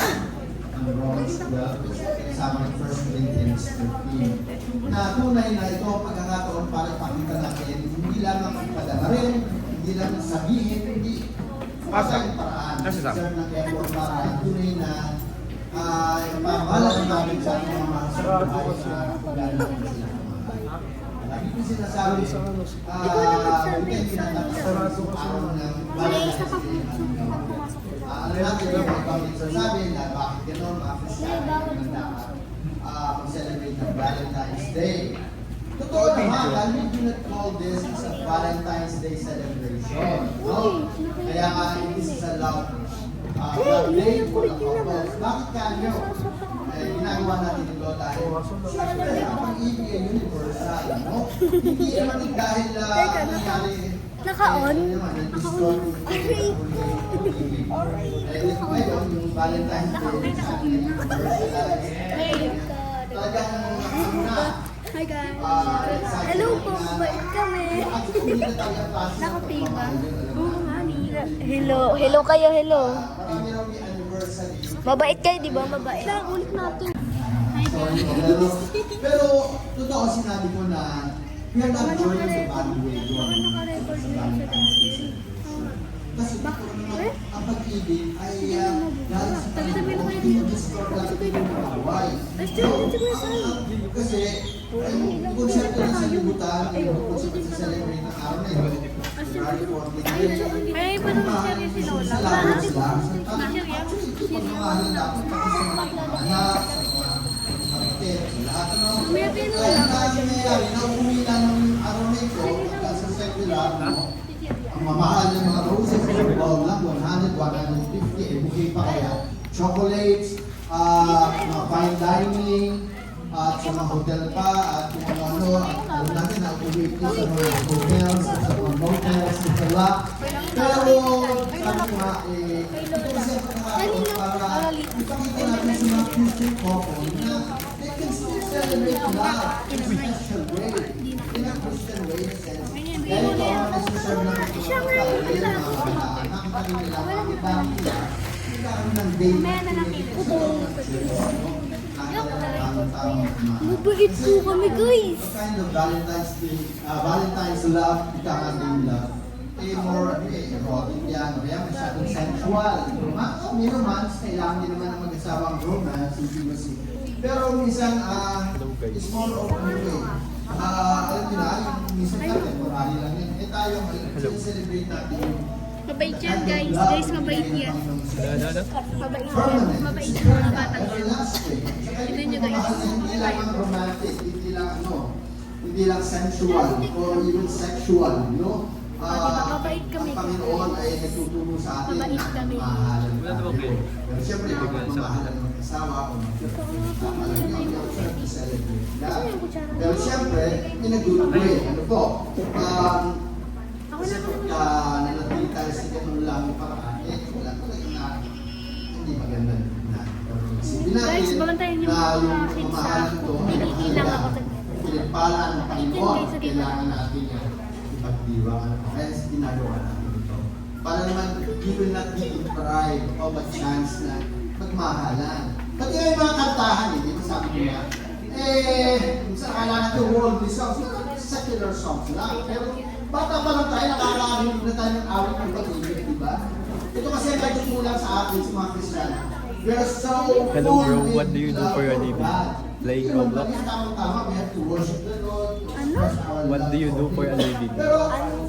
Ang Romans 12, which kasama ng 1 Corinthians 13. Na tunay na ito ang pagkakataon para ipakita natin, hindi lang ang ipadama rin, hindi lang sabihin, hindi pasang paraan. Isang ng effort para tunay na ipamahalan natin sa ating mga mahasal sa paglalaro ng sila. Lagi ko sinasabi, hindi tinatapos sa araw ng Valentine's Day. Alam natin yung mga ibang sasabi na bakit gano'n, mga Christian na dapat mag-celebrate ng Valentine's Day. Totoo naman, we do not call this as a Valentine's Day celebration. No? Kaya nga, this is a love day for the couples. Bakit kanyo? Ginagawa natin ito dahil syempre, ang pag-ibig ay universal. No? Hindi naman dahil nangyari Naka-on? nag-destroy ngayon, yung Valentine's Day, universal talagang Hi guys. Hello po, mabait kami. Nakapima. Oo nga, Hello kayo, hello. Marami raw may anniversary. Mabait kayo, di ba? Mabait. Ulit natin. Pero, totoo sinabi ko na we are not joining the bandwagon. Naka-record din siya dati. Kasi ang pag-ibig ay dahil sa pag-distort lang ng buhay. Kasi, yung konsepto ng salibutan, yung konsepto sa celebrate ng araw na ito, February 14, May iba naman serye si Lola. Wala natin po. Actually, pagmamahal dapat pati sa mga anak, sa mga kapatid, sa lahat, ano? May iba Kaya nangyayari na umila ng araw na ito, pagka sa secular, ang mamahal ng mga roses, ball lang, 100, 150, eh, bouquet pa kaya. Chocolates, mga fine dining, at sa mga hotel pa, at kung ano, at alam natin na uwi ito sa mga hotels, at sa mga motels, at sa lot. Pero, sabi ko nga, ito kasi ang pagkakataon para ipakita natin sa mga Christian couple na they can still celebrate love in a special way. In a Christian way, in a sense. Dahil ito ang nasuserve ng mga kapatid, mga kabataan, nakita nila, makita nila, nagkaroon ng day Mabait po kami, guys. kind of Valentine's Day, Valentine's love, ikakanding love, more erotic yan, o kaya masyadong sensual. May romance, kailangan din naman ang mag-asawang romance, intimacy. Pero minsan, it's more of a way. Alam nyo na, yung minsan na temporary lang yun. Eh tayo, celebrate natin yung Mabait yan, guys. Guys, mabait yan. Mabait yan. Mabait yan mga batang yan. Ito nyo, guys. Hindi lang romantic, hindi lang hindi lang sensual or even sexual, no? Mabait kami. Ang Panginoon ay nagtuturo sa atin Mabait kami. mahalan natin. Pero siyempre, mahalan ng asawa o celebrate that. Pero siyempre, in a good way. Ano po? Kasi pagka nanatili tayo sa ganun lang yung paraan, wala talaga na hindi maganda na. Guys, babantayan niyo na mga yung kids sa mamahalan ko, pinigilang ako sa pinapalaan ng Panginoon, Guys, sabi mo. kailangan natin yan ipagdiwang. Kaya ginagawa natin ito. Para naman, we will not be deprived of a chance na magmahalan. Pati nga yung mga kantahan, di ba sabi ko nga, kung saan akala natin worldly songs, secular songs lang. Pero bata pa lang tayo, nakakarinig na tayo ng awit ng pag-ibig, di ba? Ito kasi medyo kulang sa atin, sa mga Kristiyano. We are so Hello, bro. full What do you with do for your love living? God. Playing Yun, Roblox? lagi tamang-tama, we have to worship the Lord, to express our What love do you do for a living? Pero,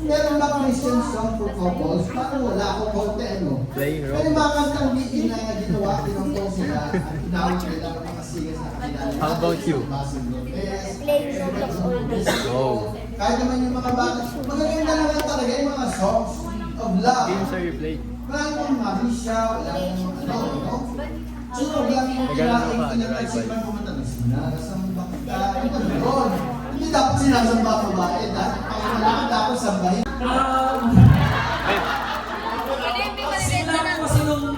meron ba Christian song for couples? Parang wala ako konti, ano? Playing Pero Roblox? yung mga kantang bitin na ginawa, pinongtong sila, at tinawag nila ang mga sigas na kakilala. How about you? Playing Roblox always. Oh. Kahit naman yung mga bata, magaganda naman talaga yung mga songs of love. Games are you play? Wala namang mamisya, wala namang no? So, lang yung kinagsipan pumunta ng sinasamba kita. Ito, hindi dapat sinasamba ko ba? Dapat pangalan dapat sambahin. Sila po kasi nung...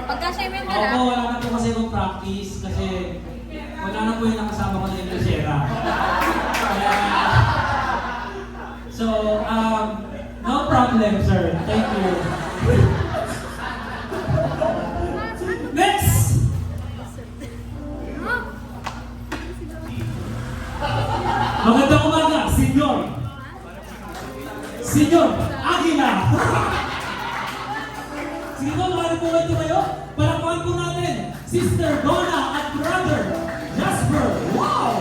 Pagka-semen ka Opo, na, wala na po kasi nung practice kasi wala na po yung nakasama ko na yung Lucera. Kaya... So, no problem, sir. Thank you. Next! Magandang umaga, Senyor! Senyor Aguila! Sino mahal po kayo kayo? Palakpakan po natin, Sister Donna at Brother Jasper! Wow!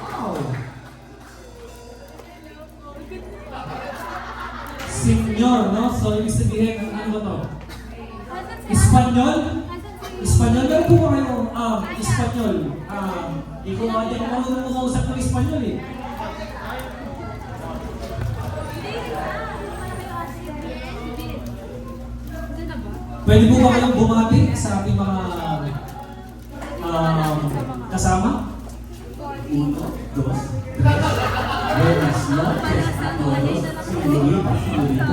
Wow! Senyor, no? So, ibig sabihin, ano ba to? Espanyol? Espanyol? Meron po ba kayong Espanyol? Hindi ko marunong kumausap ng Espanyol eh. Pwede po ba kayong bumati sa ating mga kasama? 1, 2, 3. Buenas noches a todos. Señorita, señorita.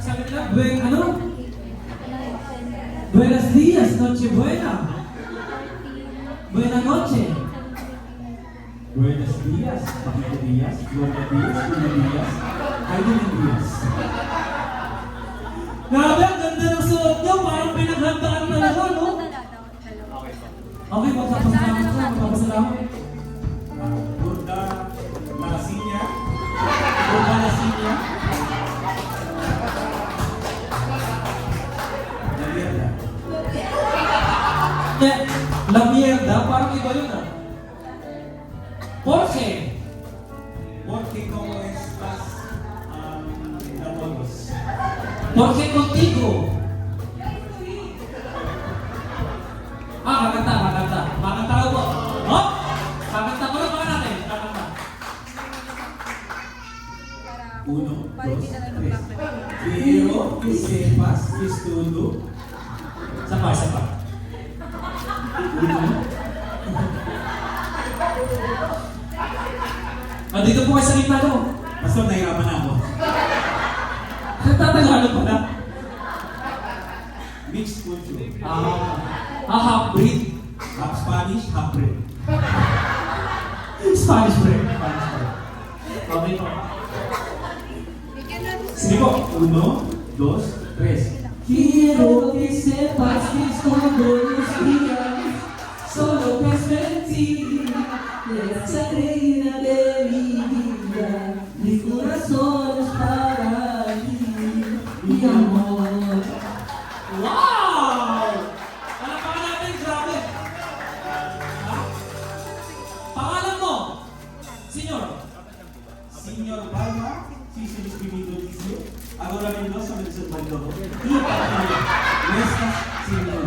sabi nila, Buenos dias, noche buena. Buena noche. Buenos dias, Paquito Diaz, Gloria Diaz, Julia Diaz, Aileen Diaz. Grabe, ang ganda ng suot niyo, parang pinaghandaan na lang, no? Okay, magpapasalamat ko, magpapasalamat. Burda Malasinya. Buka na siya. Nalienda. La mierda, parang iba yun ah. Porque, Porque como estás enamorados. porque contigo. Kakanta. Kakanta ko po. Oh! Kakanta ko lang mga natin. Kakanta. 1, 2, 3. Quiero que sepas que estudo. Sapa. Dito po kayo sa gitna ko. Pastor, nahirapan na ako. Nagtatagalog pala. Mixed culture. Half-breed. Half Spanish, half bread. Spanish bread. Okay po. Sige po. 1, 2, 3. Quiero que sepas que todos los días solo pienso en ti. Eres la reina de mi vida, mi corazón es para ti, mi amor. Wow! Palakpakan natin, grabe. Ha? Pangalan mo? Senyor. Señor Palma, Cicio Espíritu Dice, ahora Mendoza, Mendoza Palma. Y Pamela, nuestras Señor.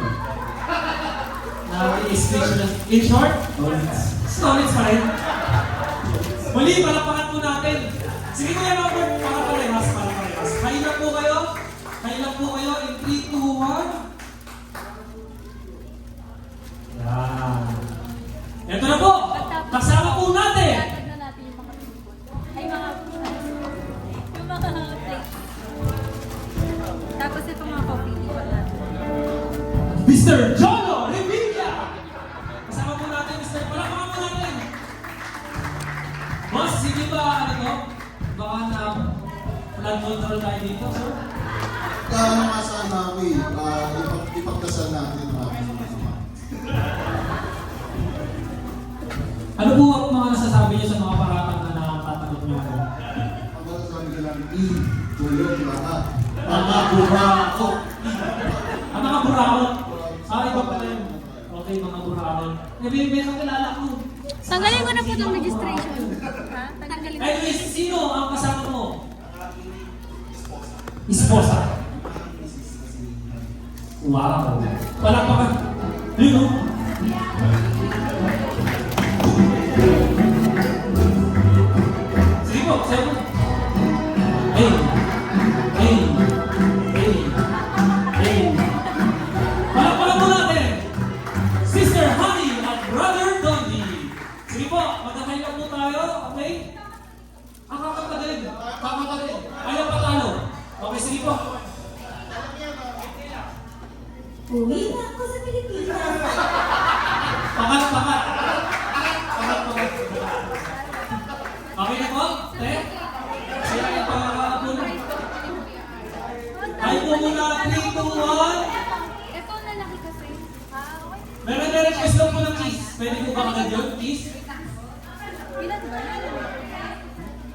Speechless. In short, storage pa rin. Muli, palakpakan po natin. Sige Kuya Robert, para-parehas. Kayo lang po kayo. In 3, 2, 1. Yan. Ito na po. Kasama po natin. Tignan natin yung mga ay mga yung mga plates. Tapos ito mga coffee, di ba natin? Mr. Jolo Revilla! Kasama po natin, Mr. Palakpakan po natin! Boss, sige ba, ano to? Baka na flood control tayo dito, sir? Kaya nga sana ako ipagdasal natin ang ating mga. Ano po ang mga nasasabi niyo sa mga paratang na nakatatanggap niyo ako? Ang masasabi ko lang, tulog lahat. Mga burako. Ang mga burakot. Iba pala yun. Okay, mga burakot. Meron kilala ko. Tanggalin ko na po itong registration. Ha? Tanggalin ko. Anyways, sino ang kasama mo? Esposa. Wow. Palakpakan. Yun o. Sige po, sayo po. Hey. Palakpakan po natin. Sister Honey at Brother Dondi. Sige po, magkakaila po tayo, okay? Kakakagaling. Ayaw patalo. Okay, sige po. Uwi na ako sa Pilipinas. Pakat. Okay na po? Te? Sila yung pangakapun. Ay po muna, 3, 2, 1. Ito na laki kasi. Okay. Meron na request daw po ng kiss. Pwede po ba agad yun? Kiss? Ilan ba?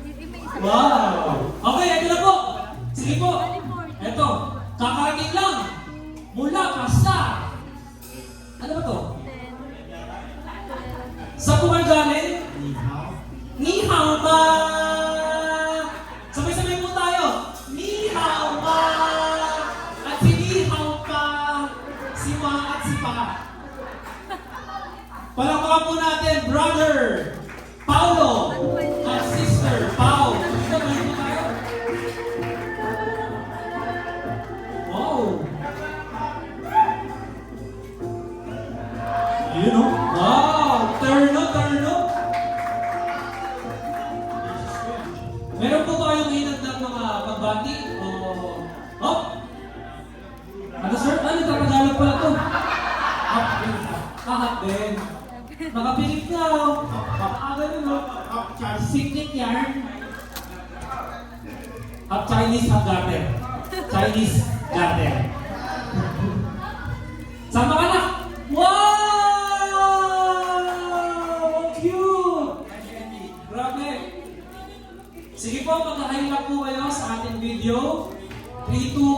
Hindi may isa. Wow! Okay, ito na po. Sige po. Ito, kakarating lang. Mula pa sa... Ano ba to? Sa kumang galing? Ni hao ba? Sabay-sabay po tayo. Ni hao ba? At si ni hao pa. Si Ma at si Pa. Palakpakan po natin, brother Paulo at sister Pao. Sabay po tayo. Wow! Yun o. Wow! Turn up! Meron po ba kayong hinag ng mga pagbati o Chinese hot garter. Chinese garter. Sama ka na? Wow! Cute! Grabe! Sige po, magkakahilang po kayo sa ating video. 3, 2,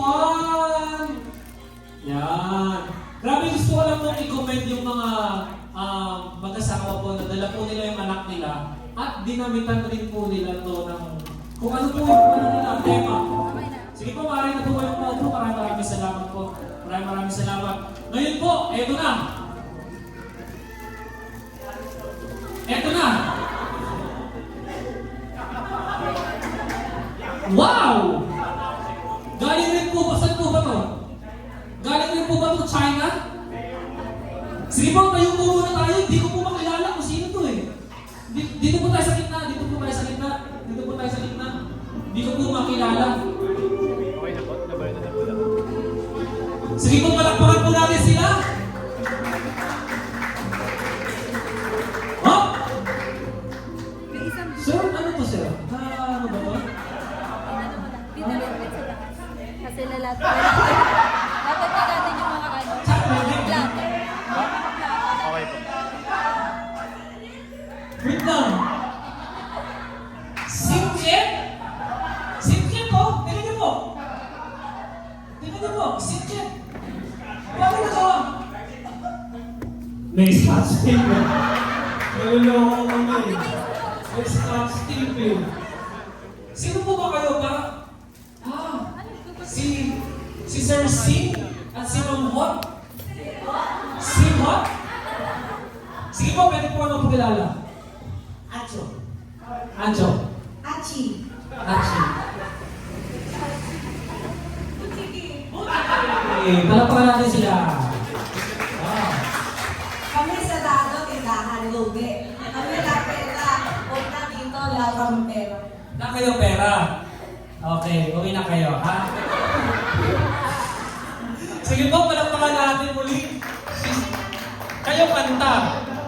1! Yan! Grabe, gusto ko lang po i-comment yung mga mag-asawa po na dala po nila yung anak nila at dinamitan rin po nila to ng kung ano po yung nila ang tema. Sige po, maaaring na po kayong po. Maraming salamat po. Maraming salamat. Ngayon po, eto na. Eto na. Wow! Galing rin po ba? Saan po ba to? Galing rin po ba to China? Sige po, tayo po muna tayo. Hindi ko po makilala kung sino to eh. Dito po tayo sa gitna. Dito po tayo sa gitna. Dito po tayo sa gitna. Hindi ko po makilala. Sige po, palakpakan po natin sila. Oh! Sir, ano to sir? Ano ba to? Kasi lalat. Dapat natin yung mga ano. Vlog. Okay po. Wait lang. Simjet? Simjet po? Tingnan niyo po. Tingnan niyo po. Simjet. Paano na to? May scotch tape. Naluloko ko kami. May scotch tape. Sino po ba kayo ba? Si Sir Sing at si Ma'am Hot? Si Hot? Sige po, pwede po ano pagkilala? Acho. Anjo. Achi. Achi. Palapakan natin sila. Wow. Kami sa dado, tindahan, lugi. Kami na pera. Huwag na dito, labang pera. Na kayo pera. Okay, uwi na kayo, ha? Sige po, palapakan natin muli. Kayo kanta,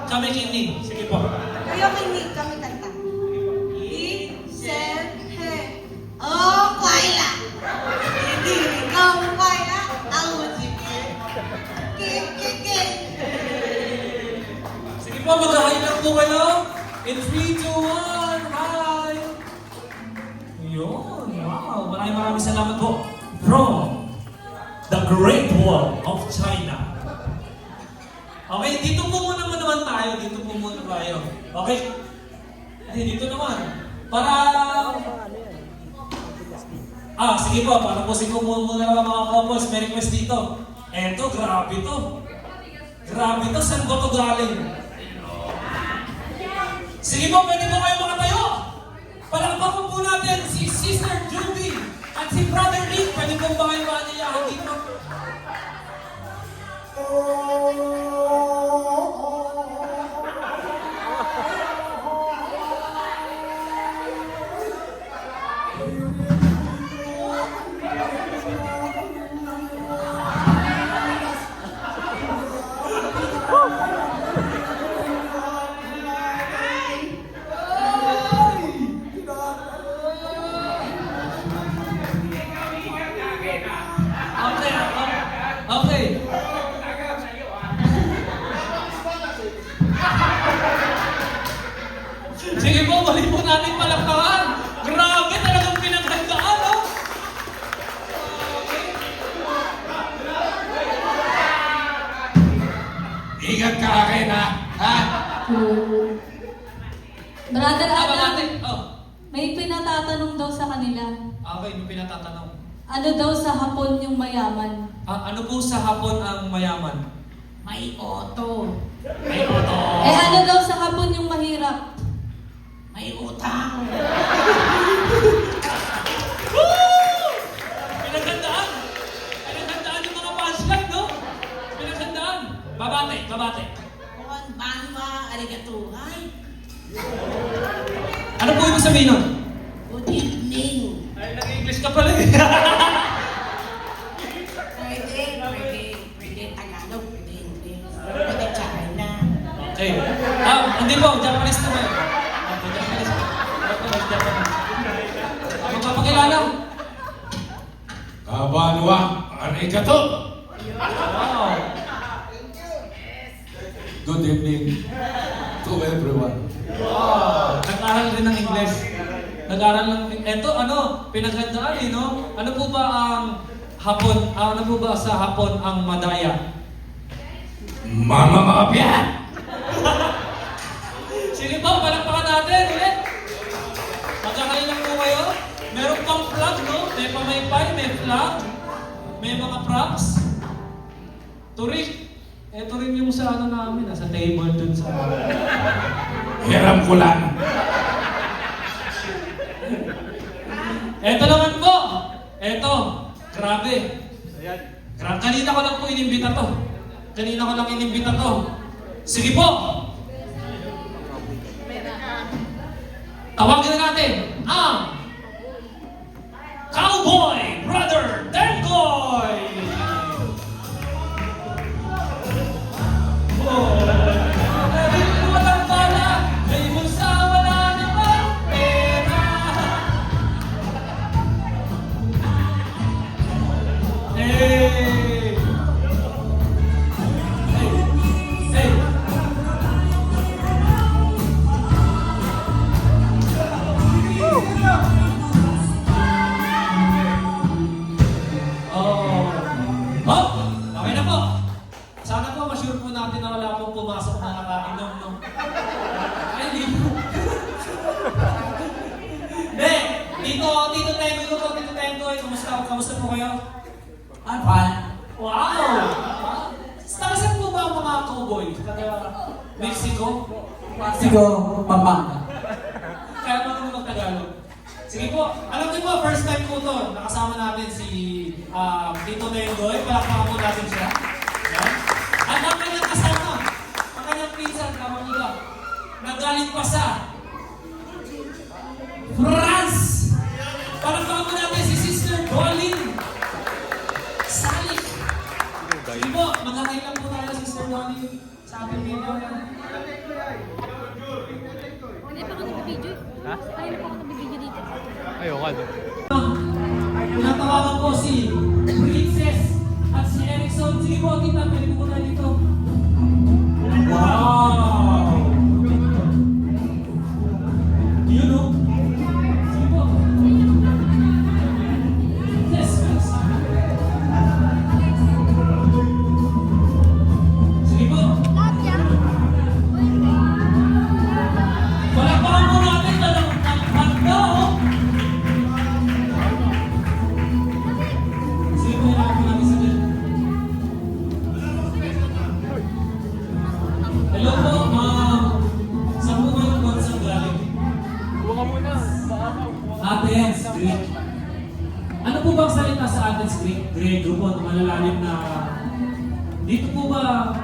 kami kinig. Sige po. Kayo kinig, kami kanta. I-sen-he. Oh, kwaila. Hindi, ikaw kwaila. Ang sige. Kik. Sige po, magkakailan po kayo. In 3, 2, 1, hi! Yun, wow. Maraming salamat po. From the Great Wall of China. Okay, dito po muna naman tayo. Dito po muna tayo. Okay? Dito naman. Para... sige po. Para po ko muna mga couples. May request dito. Eto, grabe to. Grabe to. Saan ko to galing? Sige po, pwede po kayo makatayo. Palakpakan po natin si Sister Judy at si Brother Nick. Pwede po ba kayo maaniyahan dito? Okay. Sige po, balik po natin palakpakan. Grabe, talagang pinaghandaan, oh. Ingat ka akin, ha? Brother Adam, natin. Oh. may pinatatanong daw sa kanila. Okay, may pinatatanong. Ano daw sa Hapon yung mayaman? Ano po sa hapon ang mayaman? May auto. May auto. Ano daw sa Hapon yung mahirap? May utang. Pinaghandaan! Pinaghandaan yung mga punchline, no? Pinaghandaan! Babate. Kung banwa, arigato. Ay, Ano po ibig sabihin nun? good evening. Ay, nag-English ka pala eh. Pwede Tagalog, pwede English, pwede China. Okay. Hindi po, Japanese naman. Japanese. Magpapakilala. Abanwa, arigato! Good evening to everyone. Nag-aral rin ng English. Nag-aral ng... Eto, ano, pinaghandaan eh, no? Ano po ba ang Hapon? Ano po ba sa Hapon ang Madaya? Mama Mapia! Sige po, palakpakan natin ulit. Magkakain lang po kayo. Meron pang flag, no? May pamaypay, may flag, may mga props. Turik. Ito rin yung sa ano namin, sa table dun sa... Hiram ko lang. Eto naman po! Eto, grabe. Kanina ko lang po inimbita to. Kanina ko lang inimbita to. Sige po! Tawagin na natin ang Cowboy Brother Dengoy! Oh! Dahil walang bala, may bulsa, wala naman pera. Hey! Hey! Oh! Hop! Okay na po! Sana po, ma-sure po natin na wala pong pumasok na nakainom, no? Ay, hindi po. Hindi! Tito Tengo po, Tito Tengo. Kamusta po kayo? I'm fine. Wow! Saan po ba ang mga cowboy? Taga Mexico? Mexico, Pampanga. Kaya marunong mag-Tagalog. Sige po, alam niyo po, first time po to. Nakasama natin si Tito Tengoy. Palakpakan po natin siya. Yan. At ang kanyang kasama, ang kanyang pinsan, kamang iba, nagaling pa sa France! Palakpakan po natin si Sister Dolin Salik. Sige po, magkakain lang po tayo, Sister Dolin, sa ating video. Hindi pa ako nag-video. Ha? Hindi pa ako nag-video dito. Ayoko. Tinatawagan po si Princess at si Erickson. Sige po, kita, pwede po na dito. Wow! You know? Sige po. Yes, yes. Sige po. Palakpakan po natin ng handa, oh. Sige po, hinahan po namin sa dito. Hello po, saan po ba yung bansang galing? Athens, Greek. Ano po ba ang salita sa Athens, Greek? Grego po, malalalim na... Dito po ba...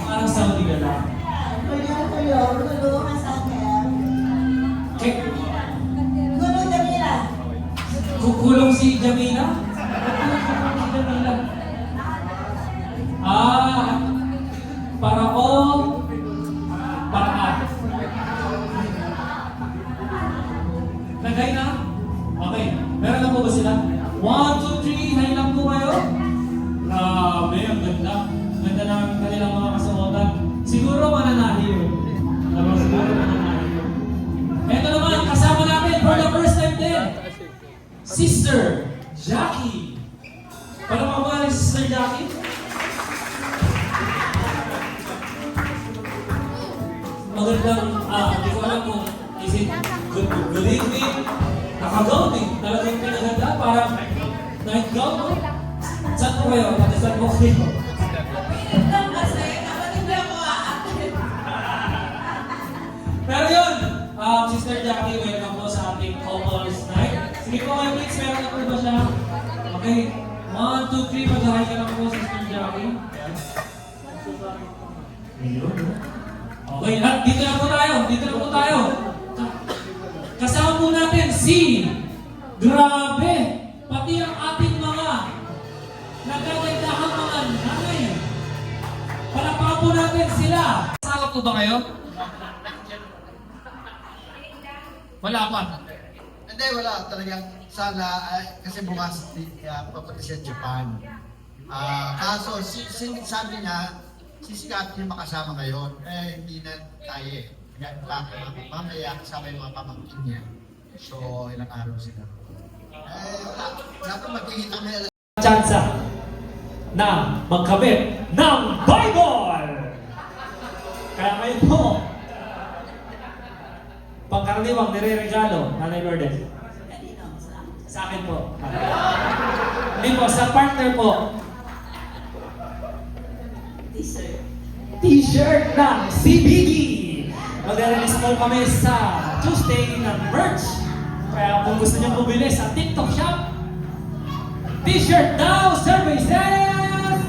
Parang Saudi ka lang? Kukulong si Jamila? Kukulong si Jamila. Paraon. Paraan. Lagay na? Okay. Meron na po ba sila? 1, 2, 3. Hay lang po kayo. Grabe, ang ganda. Ganda ng kanilang mga kasuotan. Siguro mananahi yun. Siguro mananahi yun. Ito naman, kasama natin for the first time din. Sister Jackie. Paano ka ba si Sister Jackie? Magandang, hindi ko alam kung is it good evening, nakagaw eh. Talagang pinaganda, parang night gown, no? Saan po kayo? Saan po kayo? Pero yun, Sister Jackie, welcome po sa ating couples night. Sige po kayo, please, meron na po ba siya? Okay, 1, 2, 3, mag-hi ka lang po, Sister Jackie. Ayun. Okay, at dito na po tayo. Kasama po natin si, grabe, pati ang ating mga nagagandahang mga nanay. Palakpakan po natin sila. Kasama po ba kayo? Wala pa. Hindi, wala. Talagang sana, kasi bukas papunta siya Japan. Kaso, sabi niya, sisikat niya makasama ngayon. Hindi na kaya eh. Mamaya kasama yung mga pamangkin niya. So, ilang araw sila. Dapat magkikita may Tsansa na magkabit ng Bible! Kaya ngayon po, pangkaraniwang nire-regalo, Nanay Lourdes. Sa akin po. Hindi po, sa partner po. T-shirt ng CBD. Mag-release po kami sa Tuesday ng merch. Kaya kung gusto niyo bumili sa TikTok shop, T-shirt daw, survey says!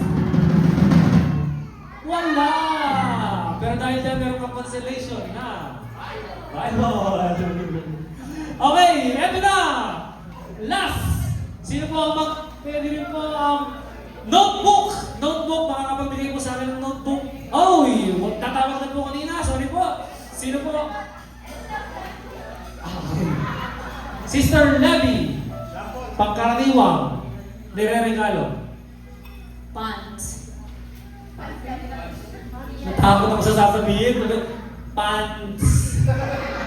Wala! Pero dahil dyan meron kang consolation na Bible. Okay, eto na! Last! Sino po pwede rin po notebook! Notebook, makakapagbigay po sa akin ng notebook. Oy! Tatawag na po kanina, sorry po. Sino po? Sister Levy, pangkaraniwang, nire-regalo. Pants. Natakot ako sa sasabihin. Pants.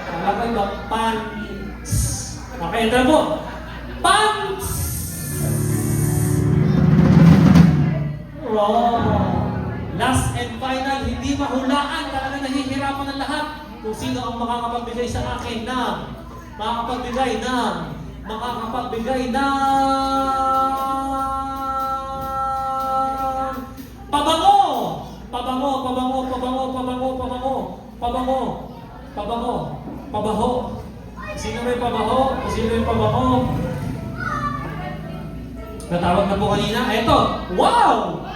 Alam ko ba? Pants. Okay, ito na po. Pants! Wrong. Last and final, hindi mahulaan. Talaga nahihirapan ng lahat kung sino ang makakapagbigay sa akin ng makakapagbigay ng pabango! Pabango, pabango, pabango, pabango, pabango, pabango, pabango, pabaho. Sino may pabaho? Sino may pabango? Natawag na po kanina. Eto! Wow!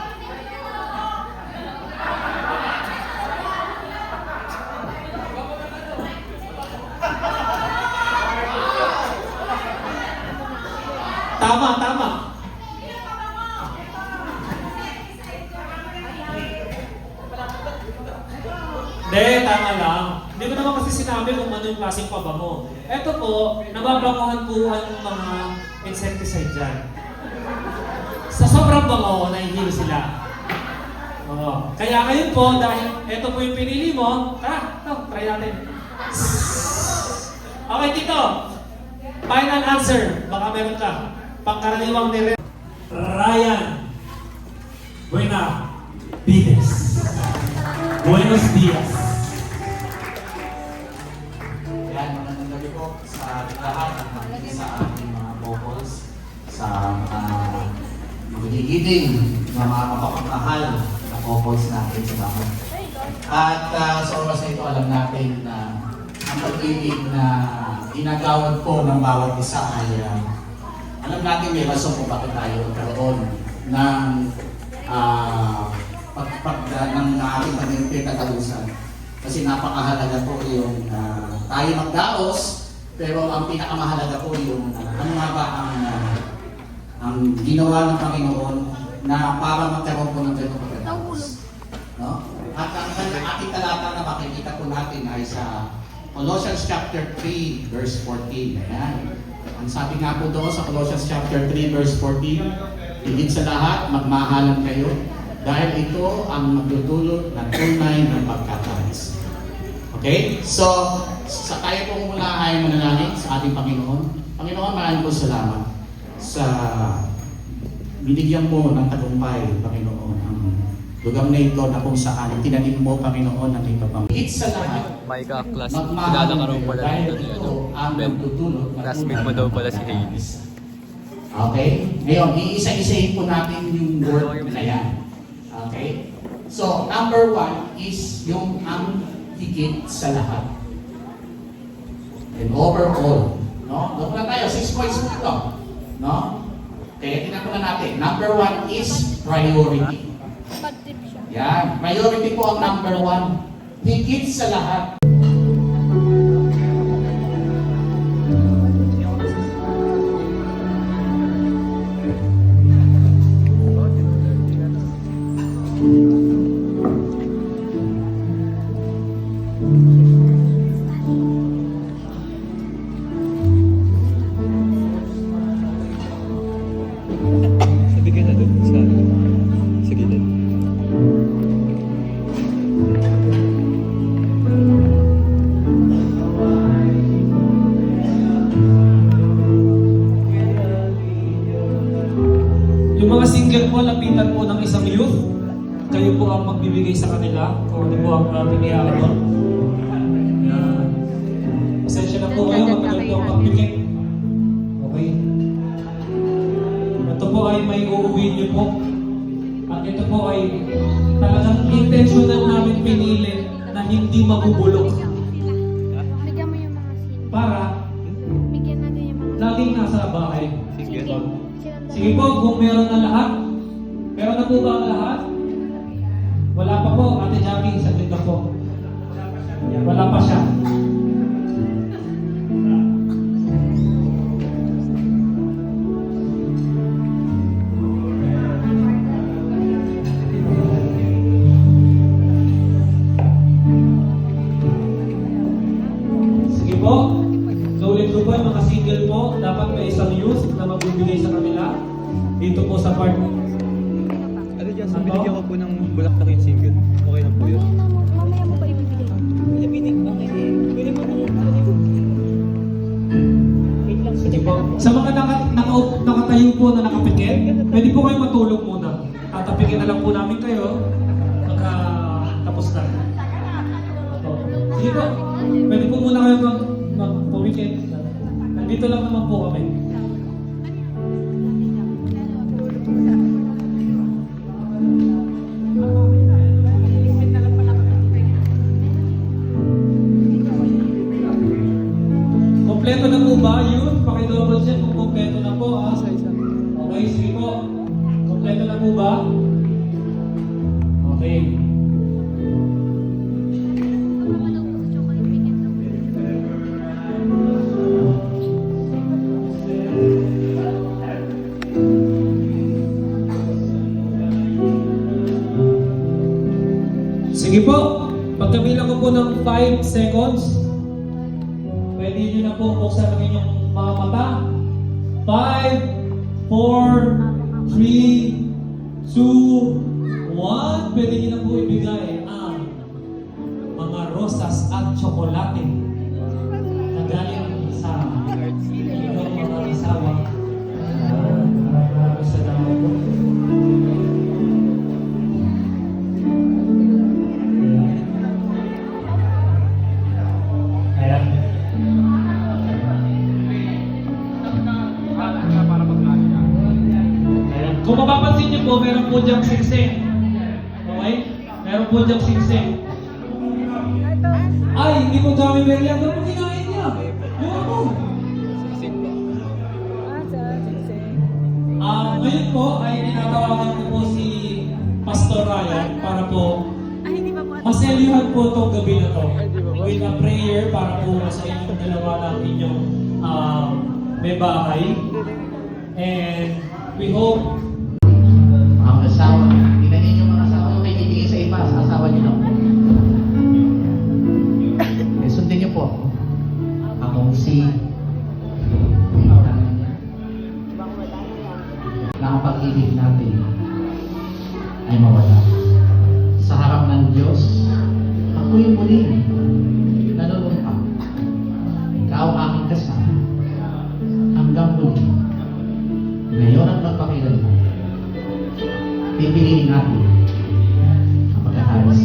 Tama, tama. Hindi, tama lang. Hindi ko naman kasi sinabi kung ano yung klaseng pabango. Ito po, nababangohan po ang mga insecticide dyan. Sa sobrang bango, nahihilo sila. Oo. Kaya ngayon po, dahil ito po yung pinili mo, try natin. Okay, Tito. Final answer. Baka meron ka. Pangkaraniwang nire... Ryan Buena Vides. Buenos dias. Yan, magandang gabi po sa lahat at makikinig sa ating mga vocals, sa magigiting na mga mapapagmahal na vocals natin sa bahay. At sa oras na ito, alam natin na ang pag-ibig na ginagawad po ng bawat isa ay alam natin may rason kung bakit tayo karoon ng ng ating pag-ibig na talusan. Kasi napakahalaga po yung tayo magdaos, pero ang pinakamahalaga po yung ano nga ba ang ginawa ng Panginoon na para magkaroon po ng ganitong pagkatapos. No? At ang ating talata na makikita po natin ay sa Colossians chapter 3 verse 14. Ayan. Ang sabi nga po doon sa Colossians chapter 3 verse 14, higit sa lahat, magmahalan kayo dahil ito ang magdudulot ng tunay ng pagkataas. Okay? So, sa tayo pong muna ay manalangin sa ating Panginoon. Panginoon, maraming po salamat sa binigyan mo ng tagumpay, Panginoon, ang lugar na ito na kung saan tinanim mo, Panginoon, ng ito pang higit sa lahat. May ka-class, kilala ka raw pala nito ni Ben. Classmate mo daw pala si Hailey. Okay? Ngayon, iisa-isahin po natin yung word na yan. Okay? So, number 1 is yung ang higit sa lahat. And overall. No? Doon na tayo, 6 points po ito. No? Kaya tingnan po na natin. Number 1 is priority. Pag-trip siya. Yan. Priority po ang number 1. Higit sa lahat. Yung mga single po, lapitan po ng isang youth. Kayo po ang magbibigay sa kanila kung ano po ang ating iaabot. Pasensya na po kayo, matagal po ang pagpikit. Okay? Ito po ay may uuwi niyo po. At ito po ay talagang intentional namin pinili na hindi mabubulok. Bigyan mo yung mga sino. Para Bigyan natin yung mga laging nasa bahay. Sige. Sige po, kung meron na lahat. Meron na po ba ang lahat? Wala pa po, Ate Jackie, saglit na po. Wala pa siya. Sige po. So ulit po yung mga single po, dapat may isang youth na magbibigay sa kanila. Dito po sa part. Ano dyan, so binigyan ko po ng bulaklak yung single. Okay na po yun. Mamaya mo ba ibibigay? Sige po. Sa mga nakatayo po na nakapikit, pwede po kayong matulog muna. Tatapikin na lang po namin kayo pagka tapos na. Opo. Sige po. Pwede po muna kayo magpumikit. Nandito lang naman po kami. Kompleto na po ba yun? Paki-double check kung kompleto na po. Okay, sige po. Kompleto na po ba? Okay. Sige po. Pagkabilang ko po ng 5 seconds, pwede nyo na po buksan ang inyong mga mata. 5, 4, 3, 2, 1. Pwede nyo na po ibigay ang mga rosas at tsokolate na galing sa inyong mga asawa. Maraming salamat po. Ayan. Ayan. Kung mapapansin niyo po, meron po diyang singsing. Okay? Meron po diyang singsing. Ay, hindi po kami Merian. Ano po kinain niya? Yung ako. Ngayon po ay tinatawagan ko po si Pastor Ryan para po maselyuhan po itong gabi na to with a prayer para po sa inyong dalawa ng inyong may bahay. And we hope Mga asawa, tingnan ninyo mga asawa nyo may bibigay sa iba, sa asawa nyo lang. Eh, sundin nyo po. Akong si na ang pag-ibig natin ay mawala. Sa harap ng Diyos, ako'y muli nanunumpa. Ikaw ang aking kasama. Hanggang muli. Ngayon at magpakilanman. Pipiliin natin ang pagkakalas.